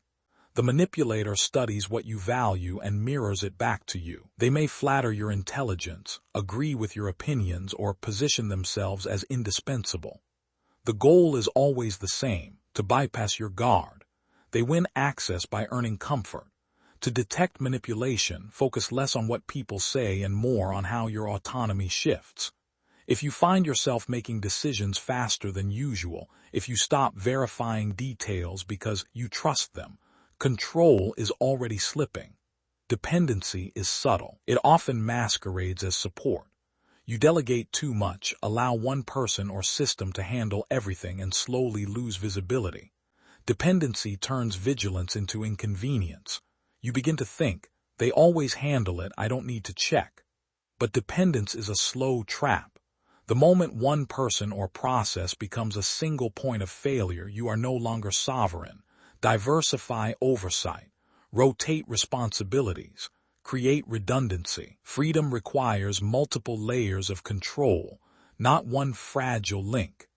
S1: The manipulator studies what you value and mirrors it back to you. They may flatter your intelligence, agree with your opinions, or position themselves as indispensable. The goal is always the same: to bypass your guard. They win access by earning comfort. To detect manipulation, focus less on what people say and more on how your autonomy shifts. If you find yourself making decisions faster than usual, if you stop verifying details because you trust them, control is already slipping. Dependency is subtle. It often masquerades as support. You delegate too much, allow one person or system to handle everything, and slowly lose visibility. Dependency turns vigilance into inconvenience. You begin to think, they always handle it, I don't need to check. But dependence is a slow trap. The moment one person or process becomes a single point of failure, you are no longer sovereign. Diversify oversight. Rotate responsibilities. Create redundancy. Freedom requires multiple layers of control, not one fragile link.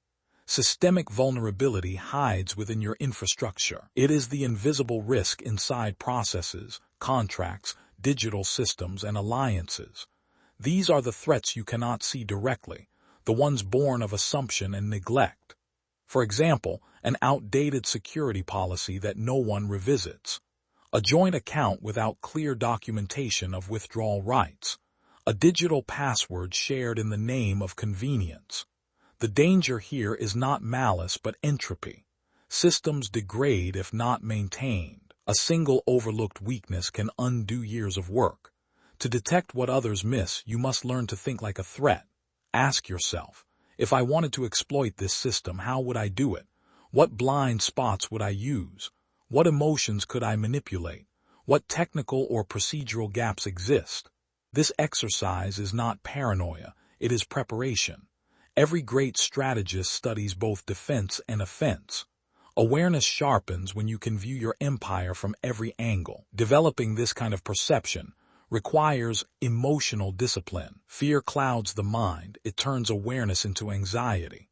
S1: Systemic vulnerability hides within your infrastructure. It is the invisible risk inside processes, contracts, digital systems, and alliances. These are the threats you cannot see directly, the ones born of assumption and neglect. For example, an outdated security policy that no one revisits. A joint account without clear documentation of withdrawal rights. A digital password shared in the name of convenience. The danger here is not malice but entropy. Systems degrade if not maintained. A single overlooked weakness can undo years of work. To detect what others miss, you must learn to think like a threat. Ask yourself, if I wanted to exploit this system, how would I do it? What blind spots would I use? What emotions could I manipulate? What technical or procedural gaps exist? This exercise is not paranoia, it is preparation. Every great strategist studies both defense and offense. Awareness sharpens when you can view your empire from every angle. Developing this kind of perception requires emotional discipline. Fear clouds the mind. It turns awareness into anxiety.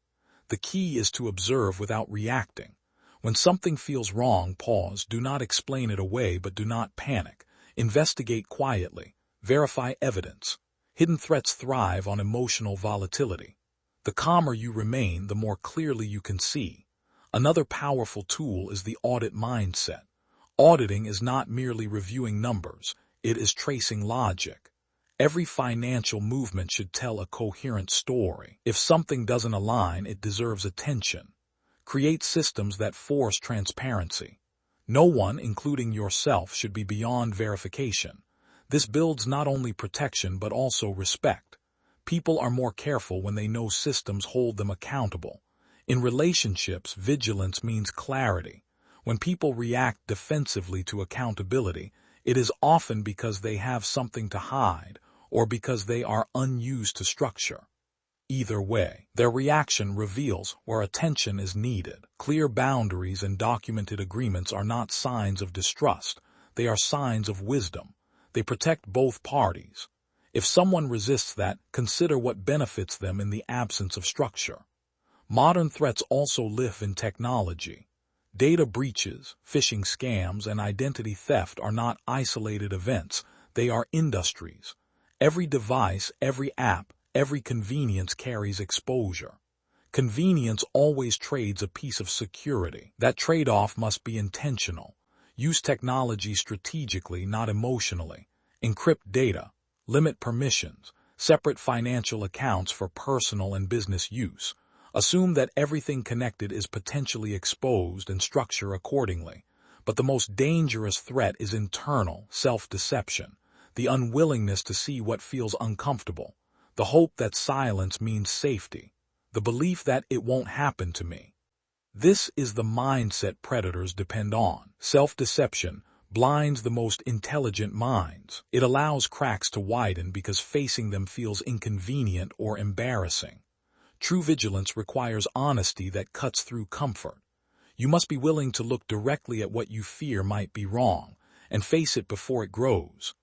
S1: The key is to observe without reacting. When something feels wrong, pause. Do not explain it away, but do not panic. Investigate quietly. Verify evidence. Hidden threats thrive on emotional volatility. The calmer you remain, the more clearly you can see. Another powerful tool is the audit mindset. Auditing is not merely reviewing numbers, it is tracing logic. Every financial movement should tell a coherent story. If something doesn't align, it deserves attention. Create systems that force transparency. No one, including yourself, should be beyond verification. This builds not only protection but also respect. People are more careful when they know systems hold them accountable. In relationships, vigilance means clarity. When people react defensively to accountability, it is often because they have something to hide or because they are unused to structure. Either way, their reaction reveals where attention is needed. Clear boundaries and documented agreements are not signs of distrust. They are signs of wisdom. They protect both parties. If someone resists that, consider what benefits them in the absence of structure. Modern threats also live in technology. Data breaches, phishing scams, and identity theft are not isolated events. They are industries. Every device, every app, every convenience carries exposure. Convenience always trades a piece of security. That trade-off must be intentional. Use technology strategically, not emotionally. Encrypt data. Limit permissions. Separate financial accounts for personal and business use. Assume that everything connected is potentially exposed and structure accordingly. But the most dangerous threat is internal, self-deception, the unwillingness to see what feels uncomfortable, the hope that silence means safety, the belief that it won't happen to me. This is the mindset predators depend on. Self-deception blinds the most intelligent minds. It allows cracks to widen because facing them feels inconvenient or embarrassing. True vigilance requires honesty that cuts through comfort. You must be willing to look directly at what you fear might be wrong and face it before it grows.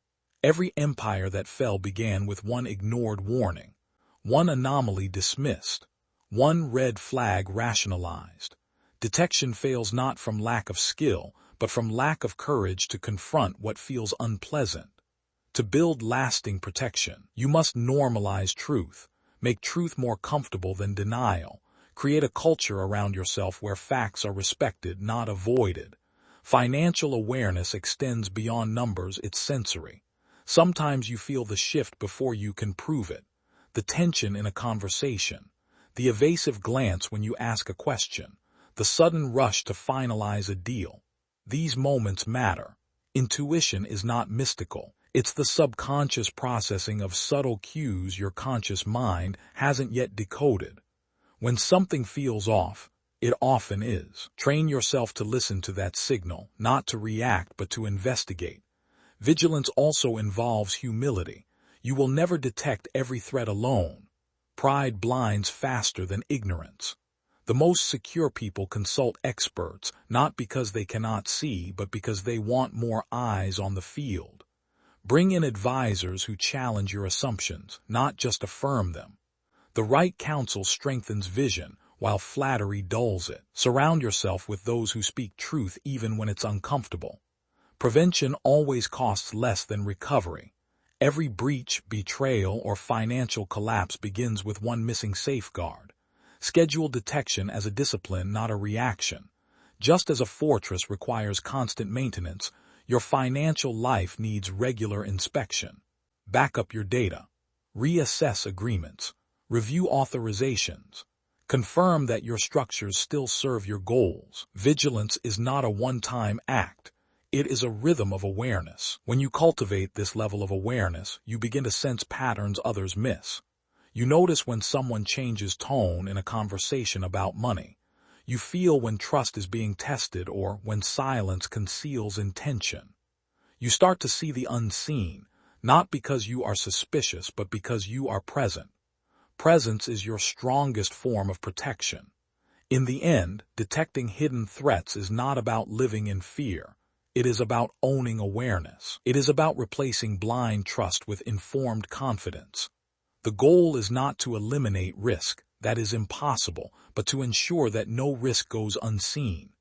S1: Every empire that fell began with one ignored warning, one anomaly dismissed, one red flag rationalized. Detection fails not from lack of skill, but from lack of courage to confront what feels unpleasant. To build lasting protection, you must normalize truth. Make truth more comfortable than denial. Create a culture around yourself where facts are respected, not avoided. Financial awareness extends beyond numbers, it's sensory. Sometimes you feel the shift before you can prove it. The tension in a conversation. The evasive glance when you ask a question. The sudden rush to finalize a deal. These moments matter. Intuition is not mystical. It's the subconscious processing of subtle cues your conscious mind hasn't yet decoded. When something feels off, it often is. Train yourself to listen to that signal, not to react but to investigate. Vigilance also involves humility. You will never detect every threat alone. Pride blinds faster than ignorance. The most secure people consult experts, not because they cannot see, but because they want more eyes on the field. Bring in advisors who challenge your assumptions, not just affirm them. The right counsel strengthens vision, while flattery dulls it. Surround yourself with those who speak truth even when it's uncomfortable. Prevention always costs less than recovery. Every breach, betrayal, or financial collapse begins with one missing safeguard. Schedule detection as a discipline, not a reaction. Just as a fortress requires constant maintenance, your financial life needs regular inspection. Back up your data. Reassess agreements. Review authorizations. Confirm that your structures still serve your goals. Vigilance is not a one-time act. It is a rhythm of awareness. When you cultivate this level of awareness, you begin to sense patterns others miss. You notice when someone changes tone in a conversation about money. You feel when trust is being tested or when silence conceals intention. You start to see the unseen, not because you are suspicious, but because you are present. Presence is your strongest form of protection. In the end, detecting hidden threats is not about living in fear. It is about owning awareness. It is about replacing blind trust with informed confidence. The goal is not to eliminate risk, that is impossible, but to ensure that no risk goes unseen.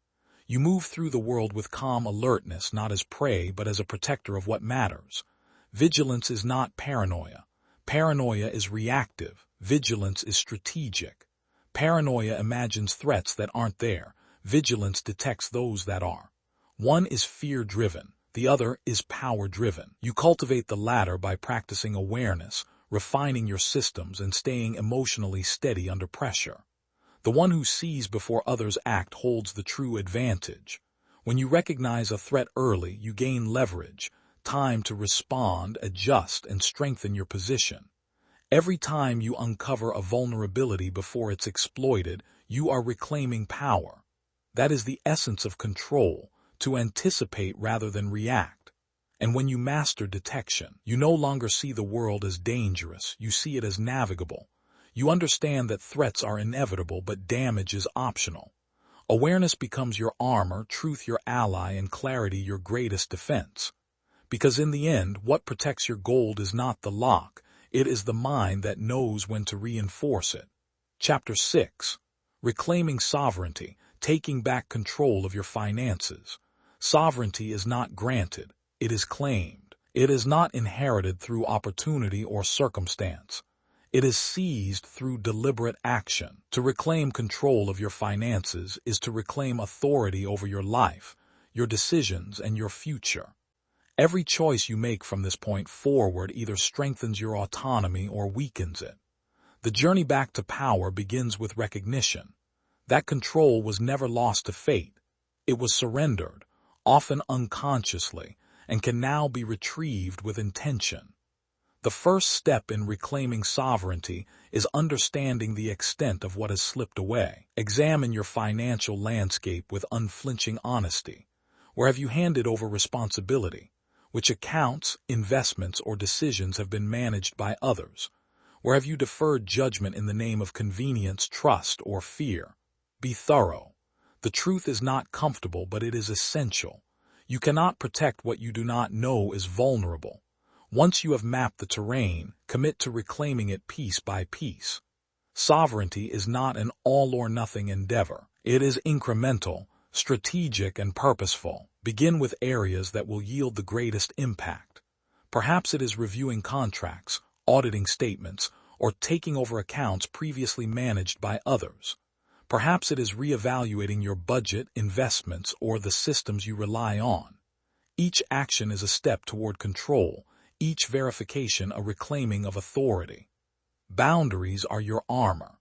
S1: You move through the world with calm alertness, not as prey, but as a protector of what matters. Vigilance is not paranoia. Paranoia is reactive. Vigilance is strategic. Paranoia imagines threats that aren't there. Vigilance detects those that are. One is fear-driven. The other is power-driven. You cultivate the latter by practicing awareness, refining your systems, and staying emotionally steady under pressure. The one who sees before others act holds the true advantage. When you recognize a threat early, you gain leverage, time to respond, adjust, and strengthen your position. Every time you uncover a vulnerability before it's exploited, you are reclaiming power. That is the essence of control, to anticipate rather than react. And when you master detection, you no longer see the world as dangerous, you see it as navigable. You understand that threats are inevitable, but damage is optional. Awareness becomes your armor, truth your ally, and clarity your greatest defense. Because in the end, what protects your gold is not the lock, it is the mind that knows when to reinforce it. Chapter 6. Reclaiming Sovereignty, Taking Back Control of Your Finances. Sovereignty is not granted, it is claimed. It is not inherited through opportunity or circumstance. It is seized through deliberate action. To reclaim control of your finances is to reclaim authority over your life, your decisions, and your future. Every choice you make from this point forward either strengthens your autonomy or weakens it. The journey back to power begins with recognition. That control was never lost to fate. It was surrendered, often unconsciously, and can now be retrieved with intention. The first step in reclaiming sovereignty is understanding the extent of what has slipped away. Examine your financial landscape with unflinching honesty. Where have you handed over responsibility? Which accounts, investments, or decisions have been managed by others? Where have you deferred judgment in the name of convenience, trust, or fear? Be thorough. The truth is not comfortable, but it is essential. You cannot protect what you do not know is vulnerable. Once you have mapped the terrain, commit to reclaiming it piece by piece. Sovereignty is not an all-or-nothing endeavor. It is incremental, strategic, and purposeful. Begin with areas that will yield the greatest impact. Perhaps it is reviewing contracts, auditing statements, or taking over accounts previously managed by others. Perhaps it is reevaluating your budget, investments, or the systems you rely on. Each action is a step toward control, each verification a reclaiming of authority. Boundaries are your armor.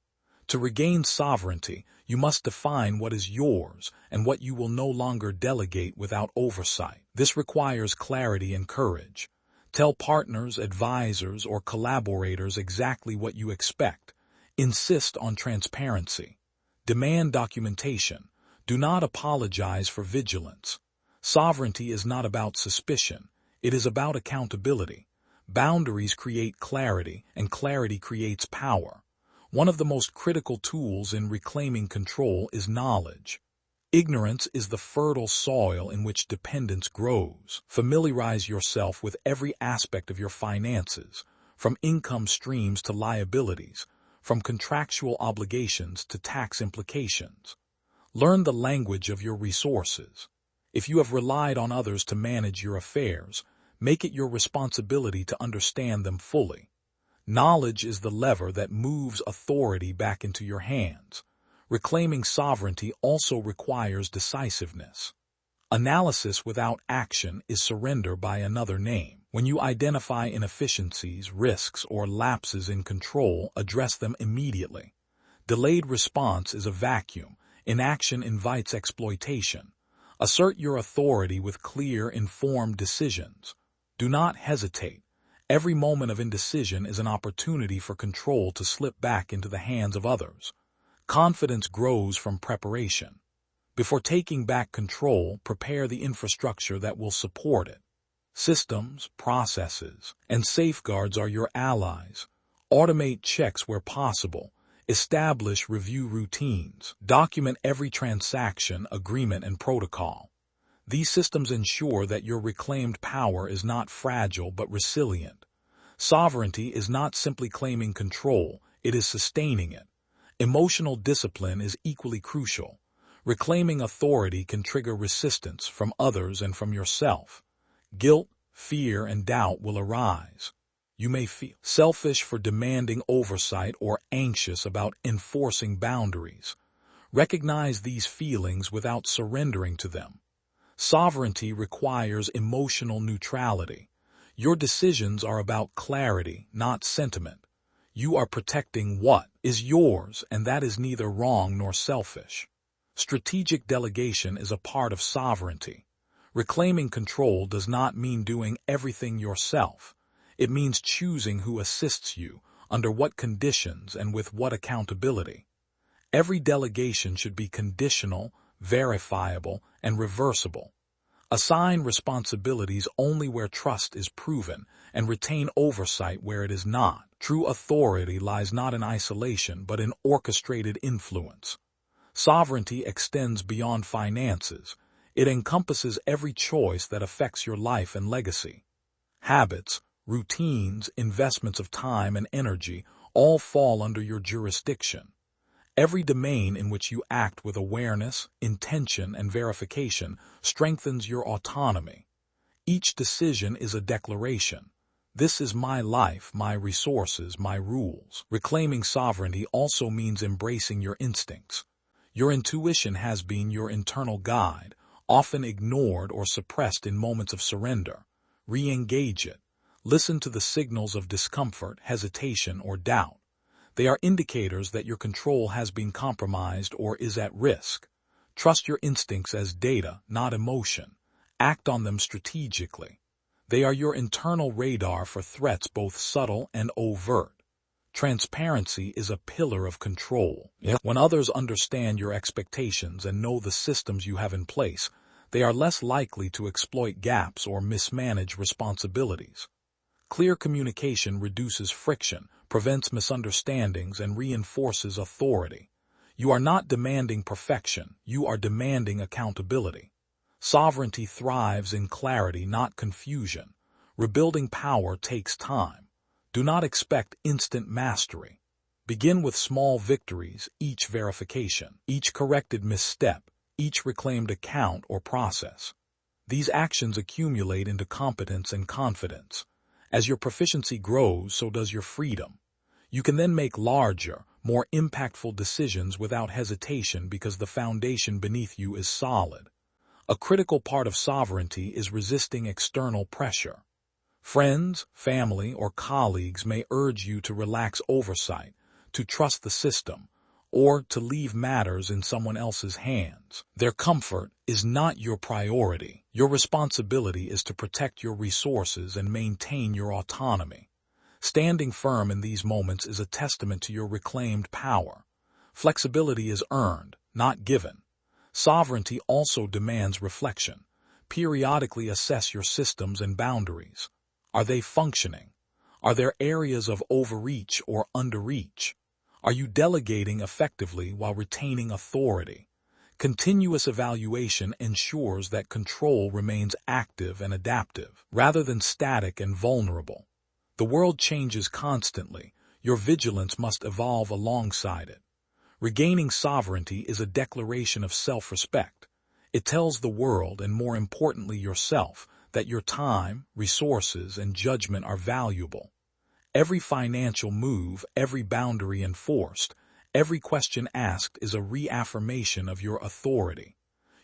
S1: To regain sovereignty, you must define what is yours and what you will no longer delegate without oversight. This requires clarity and courage. Tell partners, advisors, or collaborators exactly what you expect. Insist on transparency. Demand documentation. Do not apologize for vigilance. Sovereignty is not about suspicion. It is about accountability. Boundaries create clarity, and clarity creates power. One of the most critical tools in reclaiming control is knowledge. Ignorance is the fertile soil in which dependence grows. Familiarize yourself with every aspect of your finances, from income streams to liabilities, from contractual obligations to tax implications. Learn the language of your resources. If you have relied on others to manage your affairs, make it your responsibility to understand them fully. Knowledge is the lever that moves authority back into your hands. Reclaiming sovereignty also requires decisiveness. Analysis without action is surrender by another name. When you identify inefficiencies, risks, or lapses in control, address them immediately. Delayed response is a vacuum. Inaction invites exploitation. Assert your authority with clear, informed decisions. Do not hesitate. Every moment of indecision is an opportunity for control to slip back into the hands of others. Confidence grows from preparation. Before taking back control, prepare the infrastructure that will support it. Systems, processes, and safeguards are your allies. Automate checks where possible. Establish review routines. Document every transaction, agreement, and protocol. These systems ensure that your reclaimed power is not fragile but resilient. Sovereignty is not simply claiming control, it is sustaining it. Emotional discipline is equally crucial. Reclaiming authority can trigger resistance from others and from yourself. Guilt, fear, and doubt will arise. You may feel selfish for demanding oversight or anxious about enforcing boundaries. Recognize these feelings without surrendering to them. Sovereignty requires emotional neutrality. Your decisions are about clarity, not sentiment. You are protecting what is yours, and that is neither wrong nor selfish. Strategic delegation is a part of sovereignty. Reclaiming control does not mean doing everything yourself. It means choosing who assists you, under what conditions, and with what accountability. Every delegation should be conditional, verifiable, and reversible. Assign responsibilities only where trust is proven, and retain oversight where it is not. True authority lies not in isolation but in orchestrated influence. Sovereignty extends beyond finances. It encompasses every choice that affects your life and legacy. Habits, routines, investments of time and energy all fall under your jurisdiction. Every domain in which you act with awareness, intention, and verification strengthens your autonomy. Each decision is a declaration. This is my life, my resources, my rules. Reclaiming sovereignty also means embracing your instincts. Your intuition has been your internal guide, often ignored or suppressed in moments of surrender. Re-engage it. Listen to the signals of discomfort, hesitation, or doubt. They are indicators that your control has been compromised or is at risk. Trust your instincts as data, not emotion. Act on them strategically. They are your internal radar for threats both subtle and overt. Transparency is a pillar of control. When others understand your expectations and know the systems you have in place, they are less likely to exploit gaps or mismanage responsibilities. Clear communication reduces friction, prevents misunderstandings, and reinforces authority. You are not demanding perfection, you are demanding accountability. Sovereignty thrives in clarity, not confusion. Rebuilding power takes time. Do not expect instant mastery. Begin with small victories, each verification, each corrected misstep, each reclaimed account or process. These actions accumulate into competence and confidence. As your proficiency grows, so does your freedom. You can then make larger, more impactful decisions without hesitation because the foundation beneath you is solid. A critical part of sovereignty is resisting external pressure. Friends, family, or colleagues may urge you to relax oversight, to trust the system, or to leave matters in someone else's hands. Their comfort is not your priority. Your responsibility is to protect your resources and maintain your autonomy. Standing firm in these moments is a testament to your reclaimed power. Flexibility is earned, not given. Sovereignty also demands reflection. Periodically assess your systems and boundaries. Are they functioning? Are there areas of overreach or underreach? Are you delegating effectively while retaining authority? Continuous evaluation ensures that control remains active and adaptive, rather than static and vulnerable. The world changes constantly. Your vigilance must evolve alongside it. Regaining sovereignty is a declaration of self-respect. It tells the world, and more importantly yourself, that your time, resources, and judgment are valuable. Every financial move, every boundary enforced, every question asked is a reaffirmation of your authority.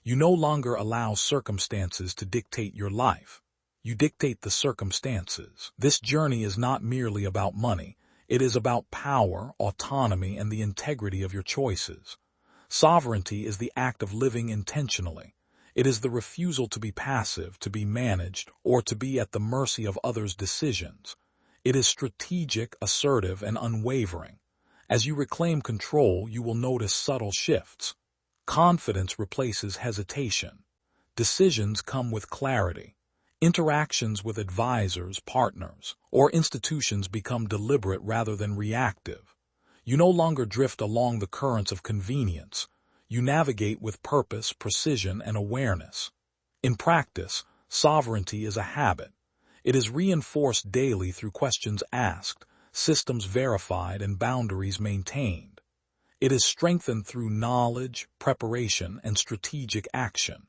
S1: You no longer allow circumstances to dictate your life. You dictate the circumstances. This journey is not merely about money. It is about power, autonomy, and the integrity of your choices. Sovereignty is the act of living intentionally. It is the refusal to be passive, to be managed, or to be at the mercy of others' decisions. It is strategic, assertive, and unwavering. As you reclaim control, you will notice subtle shifts. Confidence replaces hesitation. Decisions come with clarity. Interactions with advisors, partners, or institutions become deliberate rather than reactive. You no longer drift along the currents of convenience. You navigate with purpose, precision, and awareness. In practice, sovereignty is a habit. It is reinforced daily through questions asked, systems verified, and boundaries maintained. It is strengthened through knowledge, preparation, and strategic action.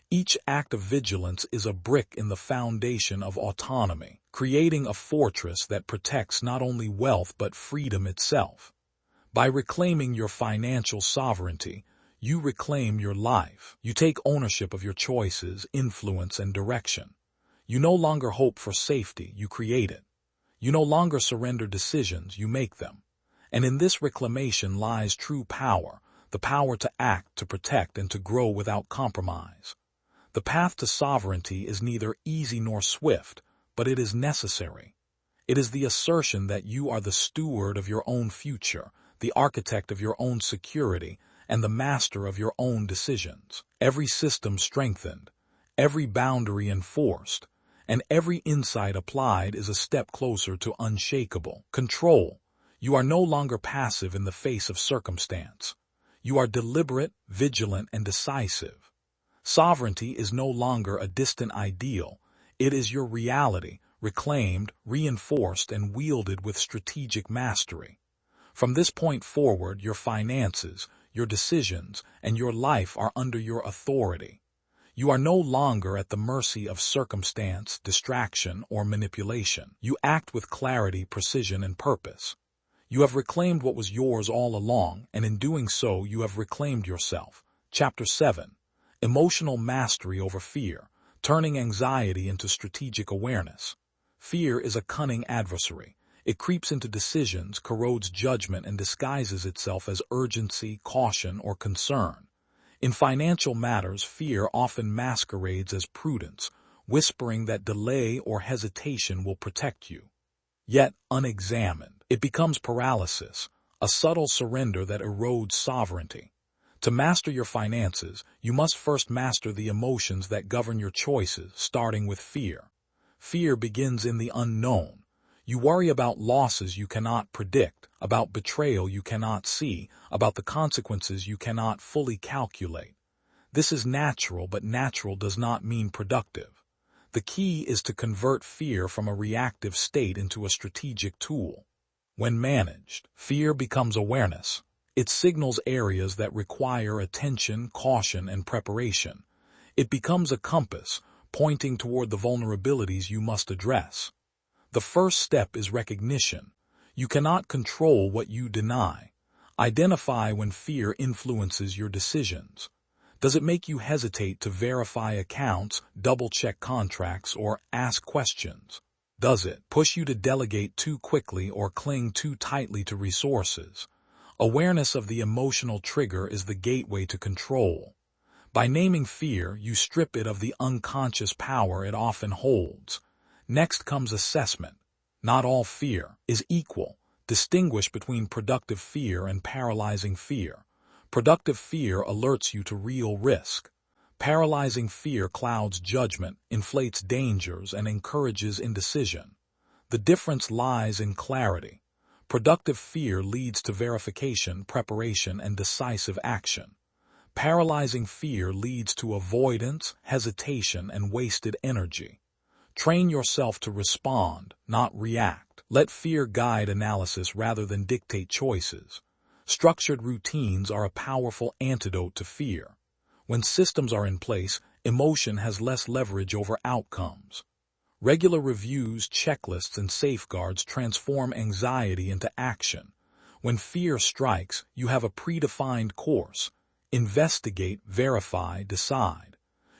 S1: Each act of vigilance is a brick in the foundation of autonomy, creating a fortress that protects not only wealth but freedom itself. By reclaiming your financial sovereignty, you reclaim your life. You take ownership of your choices, influence, and direction. You no longer hope for safety, you create it. You no longer surrender decisions, you make them. And in this reclamation lies true power, the power to act, to protect, and to grow without compromise. The path to sovereignty is neither easy nor swift, but it is necessary. It is the assertion that you are the steward of your own future, the architect of your own security, and the master of your own decisions. Every system strengthened, every boundary enforced, and every insight applied is a step closer to unshakable control. You are no longer passive in the face of circumstance. You are deliberate, vigilant, and decisive. Sovereignty is no longer a distant ideal. It is your reality, reclaimed, reinforced, and wielded with strategic mastery. From this point forward, your finances, your decisions, and your life are under your authority. You are no longer at the mercy of circumstance, distraction, or manipulation. You act with clarity, precision, and purpose. You have reclaimed what was yours all along, and in doing so, you have reclaimed yourself. Chapter 7. Emotional Mastery over Fear, Turning Anxiety into Strategic Awareness. Fear is a cunning adversary. It creeps into decisions, corrodes judgment, and disguises itself as urgency, caution, or concern. In financial matters, fear often masquerades as prudence, whispering that delay or hesitation will protect you. Yet, unexamined, it becomes paralysis, a subtle surrender that erodes sovereignty. To master your finances, you must first master the emotions that govern your choices, starting with fear. Fear begins in the unknown. You worry about losses you cannot predict, about betrayal you cannot see, about the consequences you cannot fully calculate. This is natural, but natural does not mean productive. The key is to convert fear from a reactive state into a strategic tool. When managed, fear becomes awareness. It signals areas that require attention, caution, and preparation. It becomes a compass, pointing toward the vulnerabilities you must address. The first step is recognition. You cannot control what you deny. Identify when fear influences your decisions. Does it make you hesitate to verify accounts, double-check contracts, or ask questions? Does it push you to delegate too quickly or cling too tightly to resources? Awareness of the emotional trigger is the gateway to control. By naming fear, you strip it of the unconscious power it often holds. Next comes assessment. Not all fear is equal. Distinguish between productive fear and paralyzing fear. Productive fear alerts you to real risk. Paralyzing fear clouds judgment, inflates dangers, and encourages indecision. The difference lies in clarity. Productive fear leads to verification, preparation, and decisive action. Paralyzing fear leads to avoidance, hesitation, and wasted energy. Train yourself to respond, not react. Let fear guide analysis rather than dictate choices. Structured routines are a powerful antidote to fear. When systems are in place, emotion has less leverage over outcomes. Regular reviews, checklists, and safeguards transform anxiety into action. When fear strikes, you have a predefined course. Investigate, verify, decide.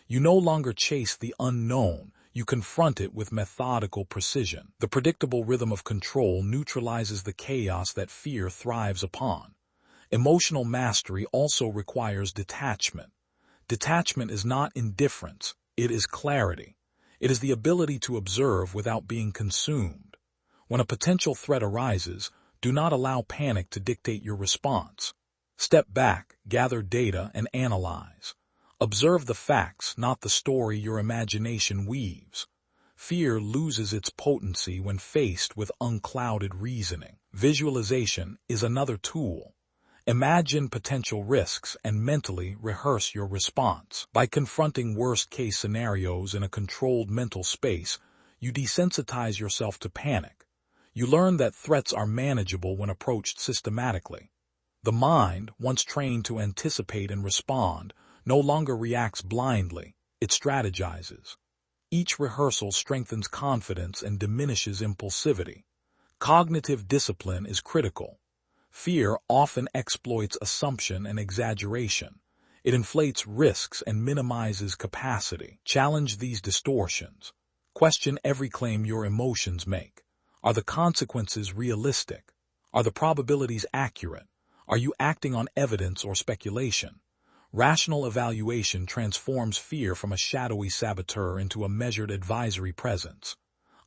S1: You no longer chase the unknown. You confront it with methodical precision. The predictable rhythm of control neutralizes the chaos that fear thrives upon. Emotional mastery also requires detachment. Detachment is not indifference, it is clarity. It is the ability to observe without being consumed. When a potential threat arises, do not allow panic to dictate your response. Step back, gather data, and analyze. Observe the facts, not the story your imagination weaves. Fear loses its potency when faced with unclouded reasoning. Visualization is another tool. Imagine potential risks and mentally rehearse your response. By confronting worst-case scenarios in a controlled mental space, you desensitize yourself to panic. You learn that threats are manageable when approached systematically. The mind, once trained to anticipate and respond, no longer reacts blindly, it strategizes. Each rehearsal strengthens confidence and diminishes impulsivity. Cognitive discipline is critical. Fear often exploits assumption and exaggeration. It inflates risks and minimizes capacity. Challenge these distortions. Question every claim your emotions make. Are the consequences realistic? Are the probabilities accurate? Are you acting on evidence or speculation? Rational evaluation transforms fear from a shadowy saboteur into a measured advisory presence.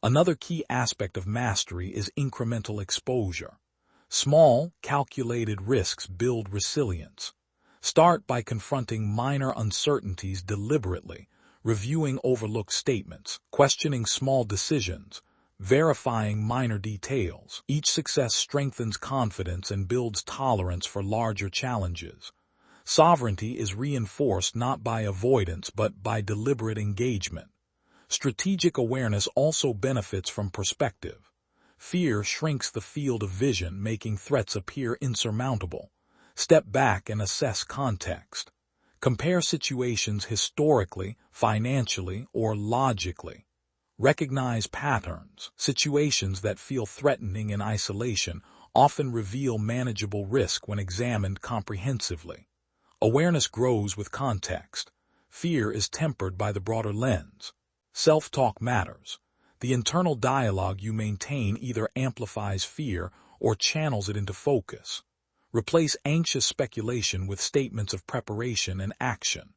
S1: Another key aspect of mastery is incremental exposure. Small, calculated risks build resilience. Start by confronting minor uncertainties deliberately, reviewing overlooked statements, questioning small decisions, verifying minor details. Each success strengthens confidence and builds tolerance for larger challenges. Sovereignty is reinforced not by avoidance but by deliberate engagement. Strategic awareness also benefits from perspective. Fear shrinks the field of vision, making threats appear insurmountable. Step back and assess context. Compare situations historically, financially, or logically. Recognize patterns. Situations that feel threatening in isolation often reveal manageable risk when examined comprehensively. Awareness grows with context. Fear is tempered by the broader lens. Self-talk matters. The internal dialogue you maintain either amplifies fear or channels it into focus. Replace anxious speculation with statements of preparation and action.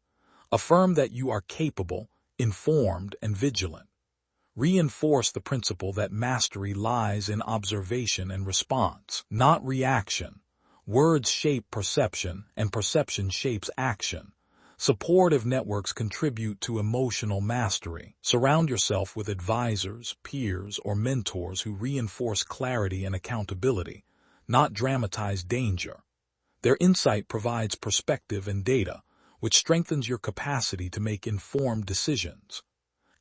S1: Affirm that you are capable, informed, and vigilant. Reinforce the principle that mastery lies in observation and response, not reaction. Words shape perception, and perception shapes action. Supportive networks contribute to emotional mastery. Surround yourself with advisors, peers, or mentors who reinforce clarity and accountability, not dramatize danger. Their insight provides perspective and data, which strengthens your capacity to make informed decisions.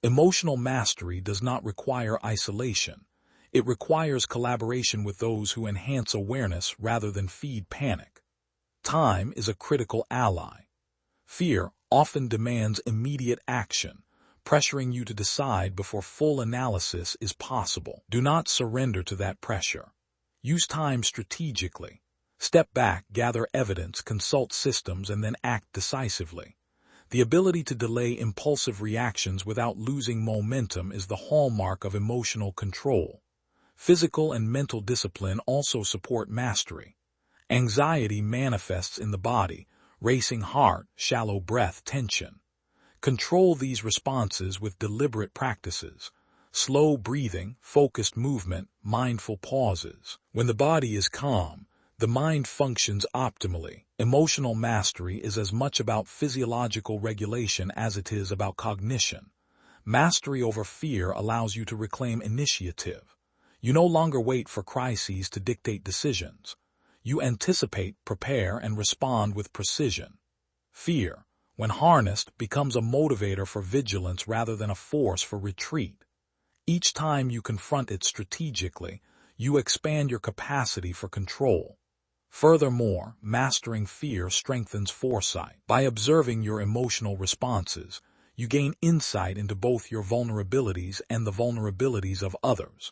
S1: Emotional mastery does not require isolation. It requires collaboration with those who enhance awareness rather than feed panic. Time is a critical ally. Fear often demands immediate action, pressuring you to decide before full analysis is possible. Do not surrender to that pressure. Use time strategically. Step back, gather evidence, consult systems, and then act decisively. The ability to delay impulsive reactions without losing momentum is the hallmark of emotional control. Physical and mental discipline also support mastery. Anxiety manifests in the body, racing heart, shallow breath, tension. Control these responses with deliberate practices. Slow breathing, focused movement, mindful pauses. When the body is calm, the mind functions optimally. Emotional mastery is as much about physiological regulation as it is about cognition. Mastery over fear allows you to reclaim initiative. You no longer wait for crises to dictate decisions. You anticipate, prepare, and respond with precision. Fear, when harnessed, becomes a motivator for vigilance rather than a force for retreat. Each time you confront it strategically, you expand your capacity for control. Furthermore, mastering fear strengthens foresight. By observing your emotional responses, you gain insight into both your vulnerabilities and the vulnerabilities of others.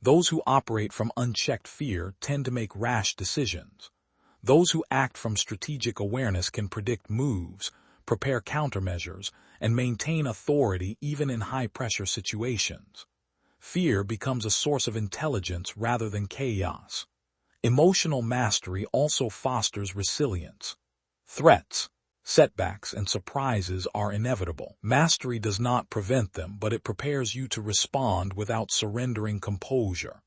S1: Those who operate from unchecked fear tend to make rash decisions. Those who act from strategic awareness can predict moves, prepare countermeasures, and maintain authority even in high-pressure situations. Fear becomes a source of intelligence rather than chaos. Emotional mastery also fosters resilience. Threats, setbacks, and surprises are inevitable. Mastery does not prevent them, but it prepares you to respond without surrendering composure.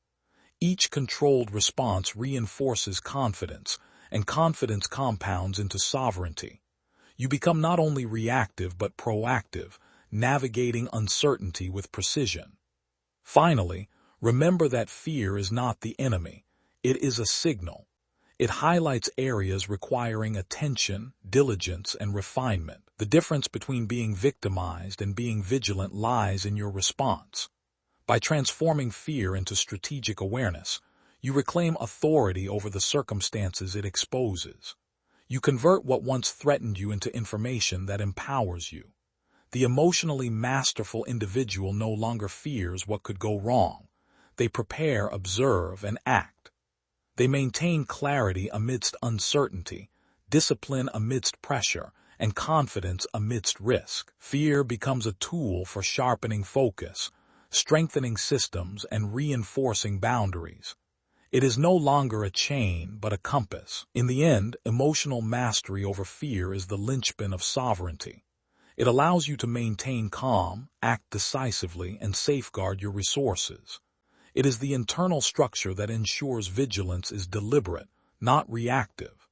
S1: Each controlled response reinforces confidence, and confidence compounds into sovereignty. You become not only reactive but proactive, navigating uncertainty with precision. Finally, remember that fear is not the enemy. It is a signal. It highlights areas requiring attention, diligence, and refinement. The difference between being victimized and being vigilant lies in your response. By transforming fear into strategic awareness, you reclaim authority over the circumstances it exposes. You convert what once threatened you into information that empowers you. The emotionally masterful individual no longer fears what could go wrong. They prepare, observe, and act. They maintain clarity amidst uncertainty, discipline amidst pressure, and confidence amidst risk. Fear becomes a tool for sharpening focus, strengthening systems, and reinforcing boundaries. It is no longer a chain, but a compass. In the end, emotional mastery over fear is the linchpin of sovereignty. It allows you to maintain calm, act decisively, and safeguard your resources. It is the internal structure that ensures vigilance is deliberate, not reactive.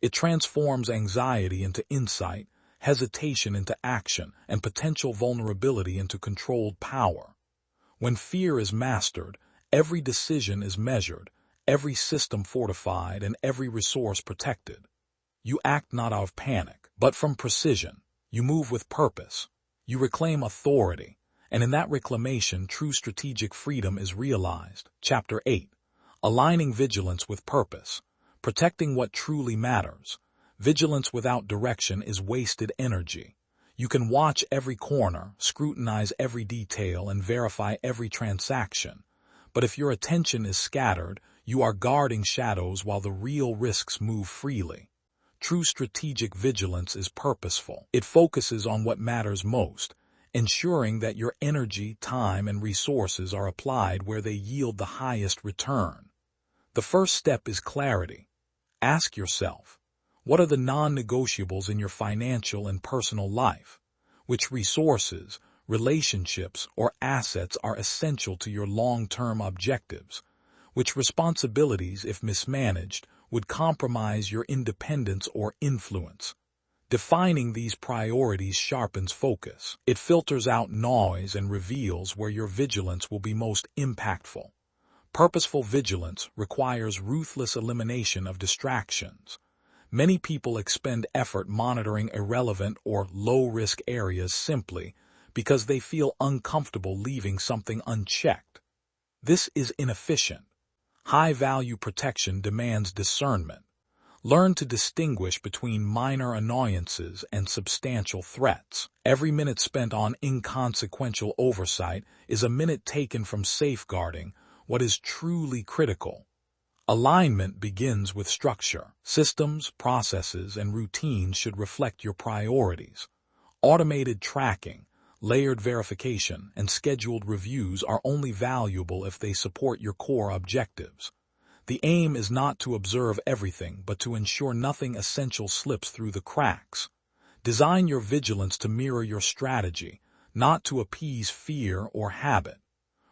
S1: It transforms anxiety into insight, hesitation into action, and potential vulnerability into controlled power. When fear is mastered, every decision is measured, every system fortified, and every resource protected. You act not out of panic, but from precision. You move with purpose. You reclaim authority. And in that reclamation, true strategic freedom is realized. Chapter 8. Aligning vigilance with purpose. Protecting what truly matters. Vigilance without direction is wasted energy. You can watch every corner, scrutinize every detail, and verify every transaction. But if your attention is scattered, you are guarding shadows while the real risks move freely. True strategic vigilance is purposeful. It focuses on what matters most, ensuring that your energy, time, and resources are applied where they yield the highest return. The first step is clarity. Ask yourself, what are the non-negotiables in your financial and personal life? Which resources, relationships, or assets are essential to your long-term objectives? Which responsibilities, if mismanaged, would compromise your independence or influence? Defining these priorities sharpens focus. It filters out noise and reveals where your vigilance will be most impactful. Purposeful vigilance requires ruthless elimination of distractions. Many people expend effort monitoring irrelevant or low-risk areas simply because they feel uncomfortable leaving something unchecked. This is inefficient. High-value protection demands discernment. Learn to distinguish between minor annoyances and substantial threats. Every minute spent on inconsequential oversight is a minute taken from safeguarding what is truly critical. Alignment begins with structure. Systems, processes, and routines should reflect your priorities. Automated tracking, layered verification, and scheduled reviews are only valuable if they support your core objectives. The aim is not to observe everything, but to ensure nothing essential slips through the cracks. Design your vigilance to mirror your strategy, not to appease fear or habit.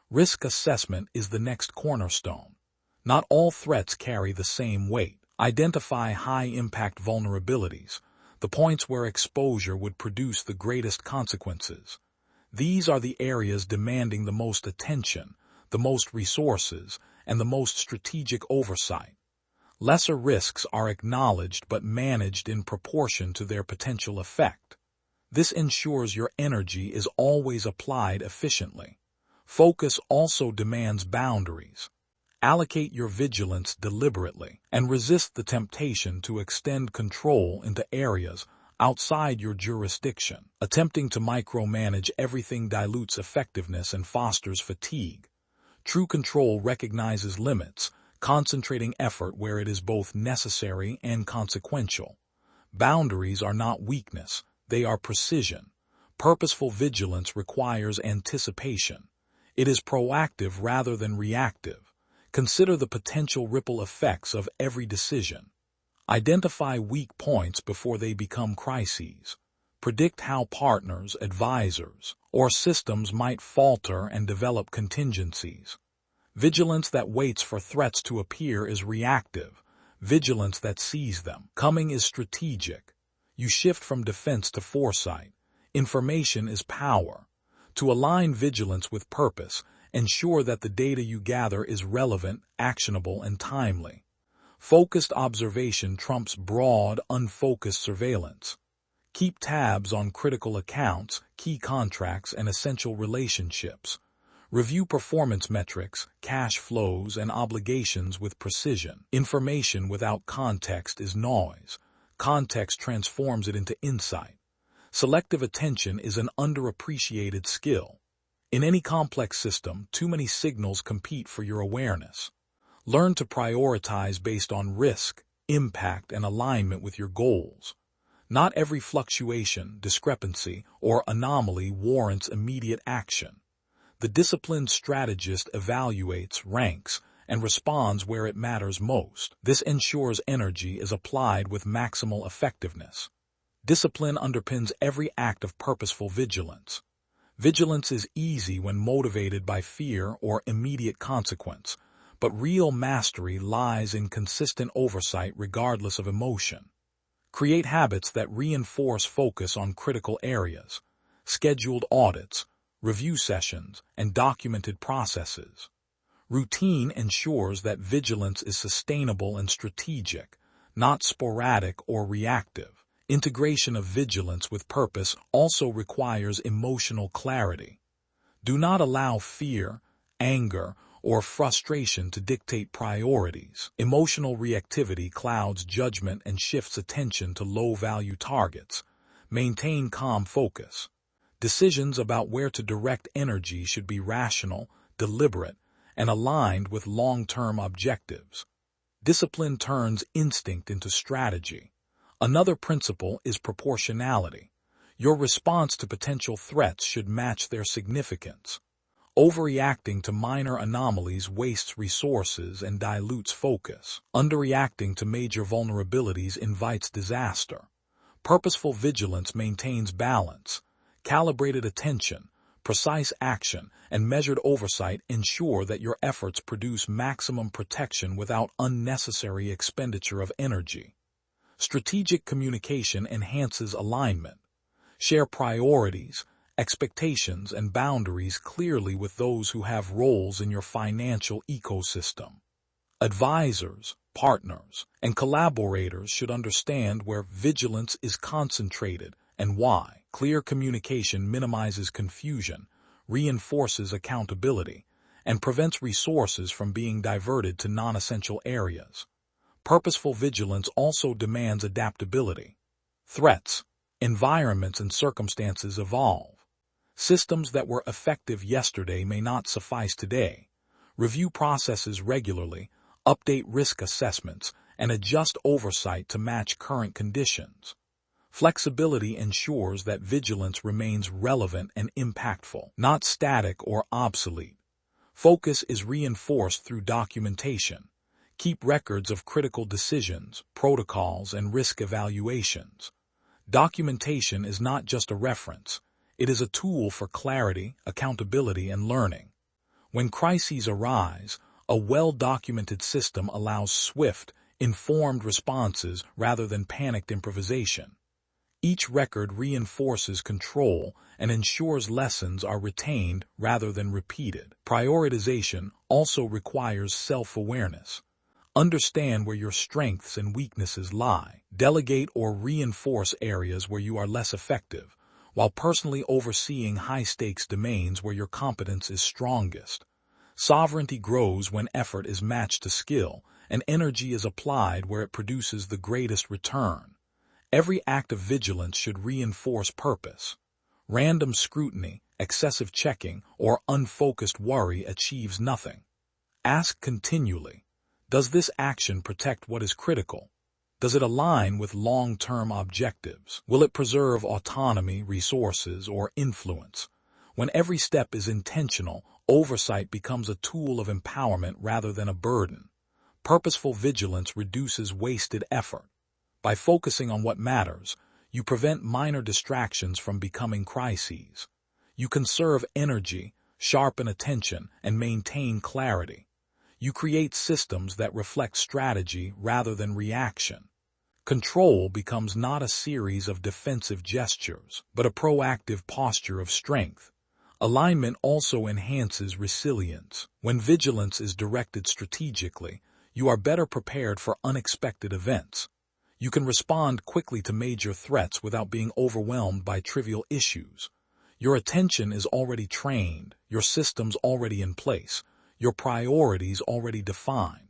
S1: Risk assessment is the next cornerstone. Not all threats carry the same weight. Identify high-impact vulnerabilities, the points where exposure would produce the greatest consequences. These are the areas demanding the most attention, the most resources, and the most strategic oversight. Lesser risks are acknowledged but managed in proportion to their potential effect. This ensures your energy is always applied efficiently. Focus also demands boundaries. Allocate your vigilance deliberately and resist the temptation to extend control into areas outside your jurisdiction. Attempting to micromanage everything dilutes effectiveness and fosters fatigue. True control recognizes limits, concentrating effort where it is both necessary and consequential. Boundaries are not weakness, they are precision. Purposeful vigilance requires anticipation. It is proactive rather than reactive. Consider the potential ripple effects of every decision. Identify weak points before they become crises. Predict how partners, advisors, or systems might falter and develop contingencies. Vigilance that waits for threats to appear is reactive. Vigilance that sees them coming is strategic. You shift from defense to foresight, Information is power. To align vigilance with purpose, ensure that the data you gather is relevant, actionable, and timely. Focused observation trumps broad, unfocused surveillance. Keep tabs on critical accounts, key contracts, and essential relationships. Review performance metrics, cash flows, and obligations with precision. Information without context is noise. Context transforms it into insight. Selective attention is an underappreciated skill. In any complex system, too many signals compete for your awareness. Learn to prioritize based on risk, impact, and alignment with your goals. Not every fluctuation, discrepancy, or anomaly warrants immediate action. The disciplined strategist evaluates, ranks, and responds where it matters most. This ensures energy is applied with maximal effectiveness. Discipline underpins every act of purposeful vigilance. Vigilance is easy when motivated by fear or immediate consequence, but real mastery lies in consistent oversight regardless of emotion. Create habits that reinforce focus on critical areas, scheduled audits, review sessions, and documented processes. Routine ensures that vigilance is sustainable and strategic, not sporadic or reactive. Integration of vigilance with purpose also requires emotional clarity. Do not allow fear, anger, or frustration to dictate priorities. Emotional reactivity clouds judgment and shifts attention to low-value targets. Maintain calm focus. Decisions about where to direct energy should be rational, deliberate, and aligned with long-term objectives. Discipline turns instinct into strategy. Another principle is proportionality. Your response to potential threats should match their significance. Overreacting to minor anomalies wastes resources and dilutes focus. Underreacting to major vulnerabilities invites disaster. Purposeful vigilance maintains balance. Calibrated attention, precise action, and measured oversight ensure that your efforts produce maximum protection without unnecessary expenditure of energy. Strategic communication enhances alignment. Share priorities, expectations, and boundaries clearly with those who have roles in your financial ecosystem. Advisors, partners, and collaborators should understand where vigilance is concentrated and why. Clear communication minimizes confusion, reinforces accountability, and prevents resources from being diverted to non-essential areas. Purposeful vigilance also demands adaptability. Threats, environments, and circumstances evolve. Systems that were effective yesterday may not suffice today. Review processes regularly, update risk assessments, and adjust oversight to match current conditions. Flexibility ensures that vigilance remains relevant and impactful, not static or obsolete. Focus is reinforced through documentation. Keep records of critical decisions, protocols, and risk evaluations. Documentation is not just a reference. It is a tool for clarity, accountability, and learning. When crises arise, a well-documented system allows swift, informed responses rather than panicked improvisation. Each record reinforces control and ensures lessons are retained rather than repeated. Prioritization also requires self-awareness. Understand where your strengths and weaknesses lie. Delegate or reinforce areas where you are less effective, while personally overseeing high-stakes domains where your competence is strongest. Sovereignty grows when effort is matched to skill, and energy is applied where it produces the greatest return. Every act of vigilance should reinforce purpose. Random scrutiny, excessive checking, or unfocused worry achieves nothing. Ask continually, does this action protect what is critical? Does it align with long-term objectives? Will it preserve autonomy, resources, or influence? When every step is intentional, oversight becomes a tool of empowerment rather than a burden. Purposeful vigilance reduces wasted effort. By focusing on what matters, you prevent minor distractions from becoming crises. You conserve energy, sharpen attention, and maintain clarity. You create systems that reflect strategy rather than reaction. Control becomes not a series of defensive gestures, but a proactive posture of strength. Alignment also enhances resilience. When vigilance is directed strategically, you are better prepared for unexpected events. You can respond quickly to major threats without being overwhelmed by trivial issues. Your attention is already trained, your systems already in place, your priorities already defined.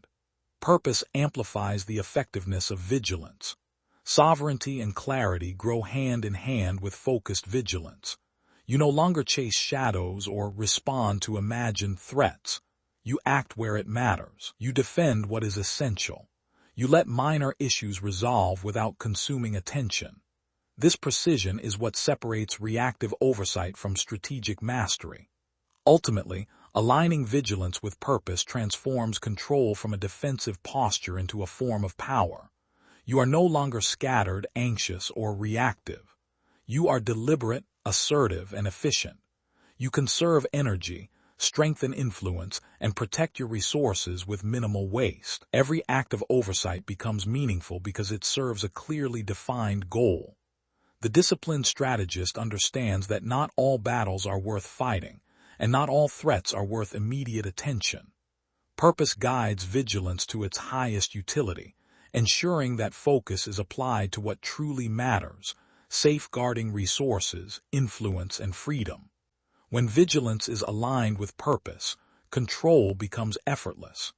S1: Purpose amplifies the effectiveness of vigilance. Sovereignty and clarity grow hand in hand with focused vigilance. You no longer chase shadows or respond to imagined threats. You act where it matters. You defend what is essential. You let minor issues resolve without consuming attention. This precision is what separates reactive oversight from strategic mastery. Ultimately, aligning vigilance with purpose transforms control from a defensive posture into a form of power. You are no longer scattered, anxious, or reactive. You are deliberate, assertive, and efficient. You conserve energy, strengthen influence, and protect your resources with minimal waste. Every act of oversight becomes meaningful because it serves a clearly defined goal. The disciplined strategist understands that not all battles are worth fighting, and not all threats are worth immediate attention. Purpose guides vigilance to its highest utility, ensuring that focus is applied to what truly matters, safeguarding resources, influence, and freedom. When vigilance is aligned with purpose, control becomes effortless.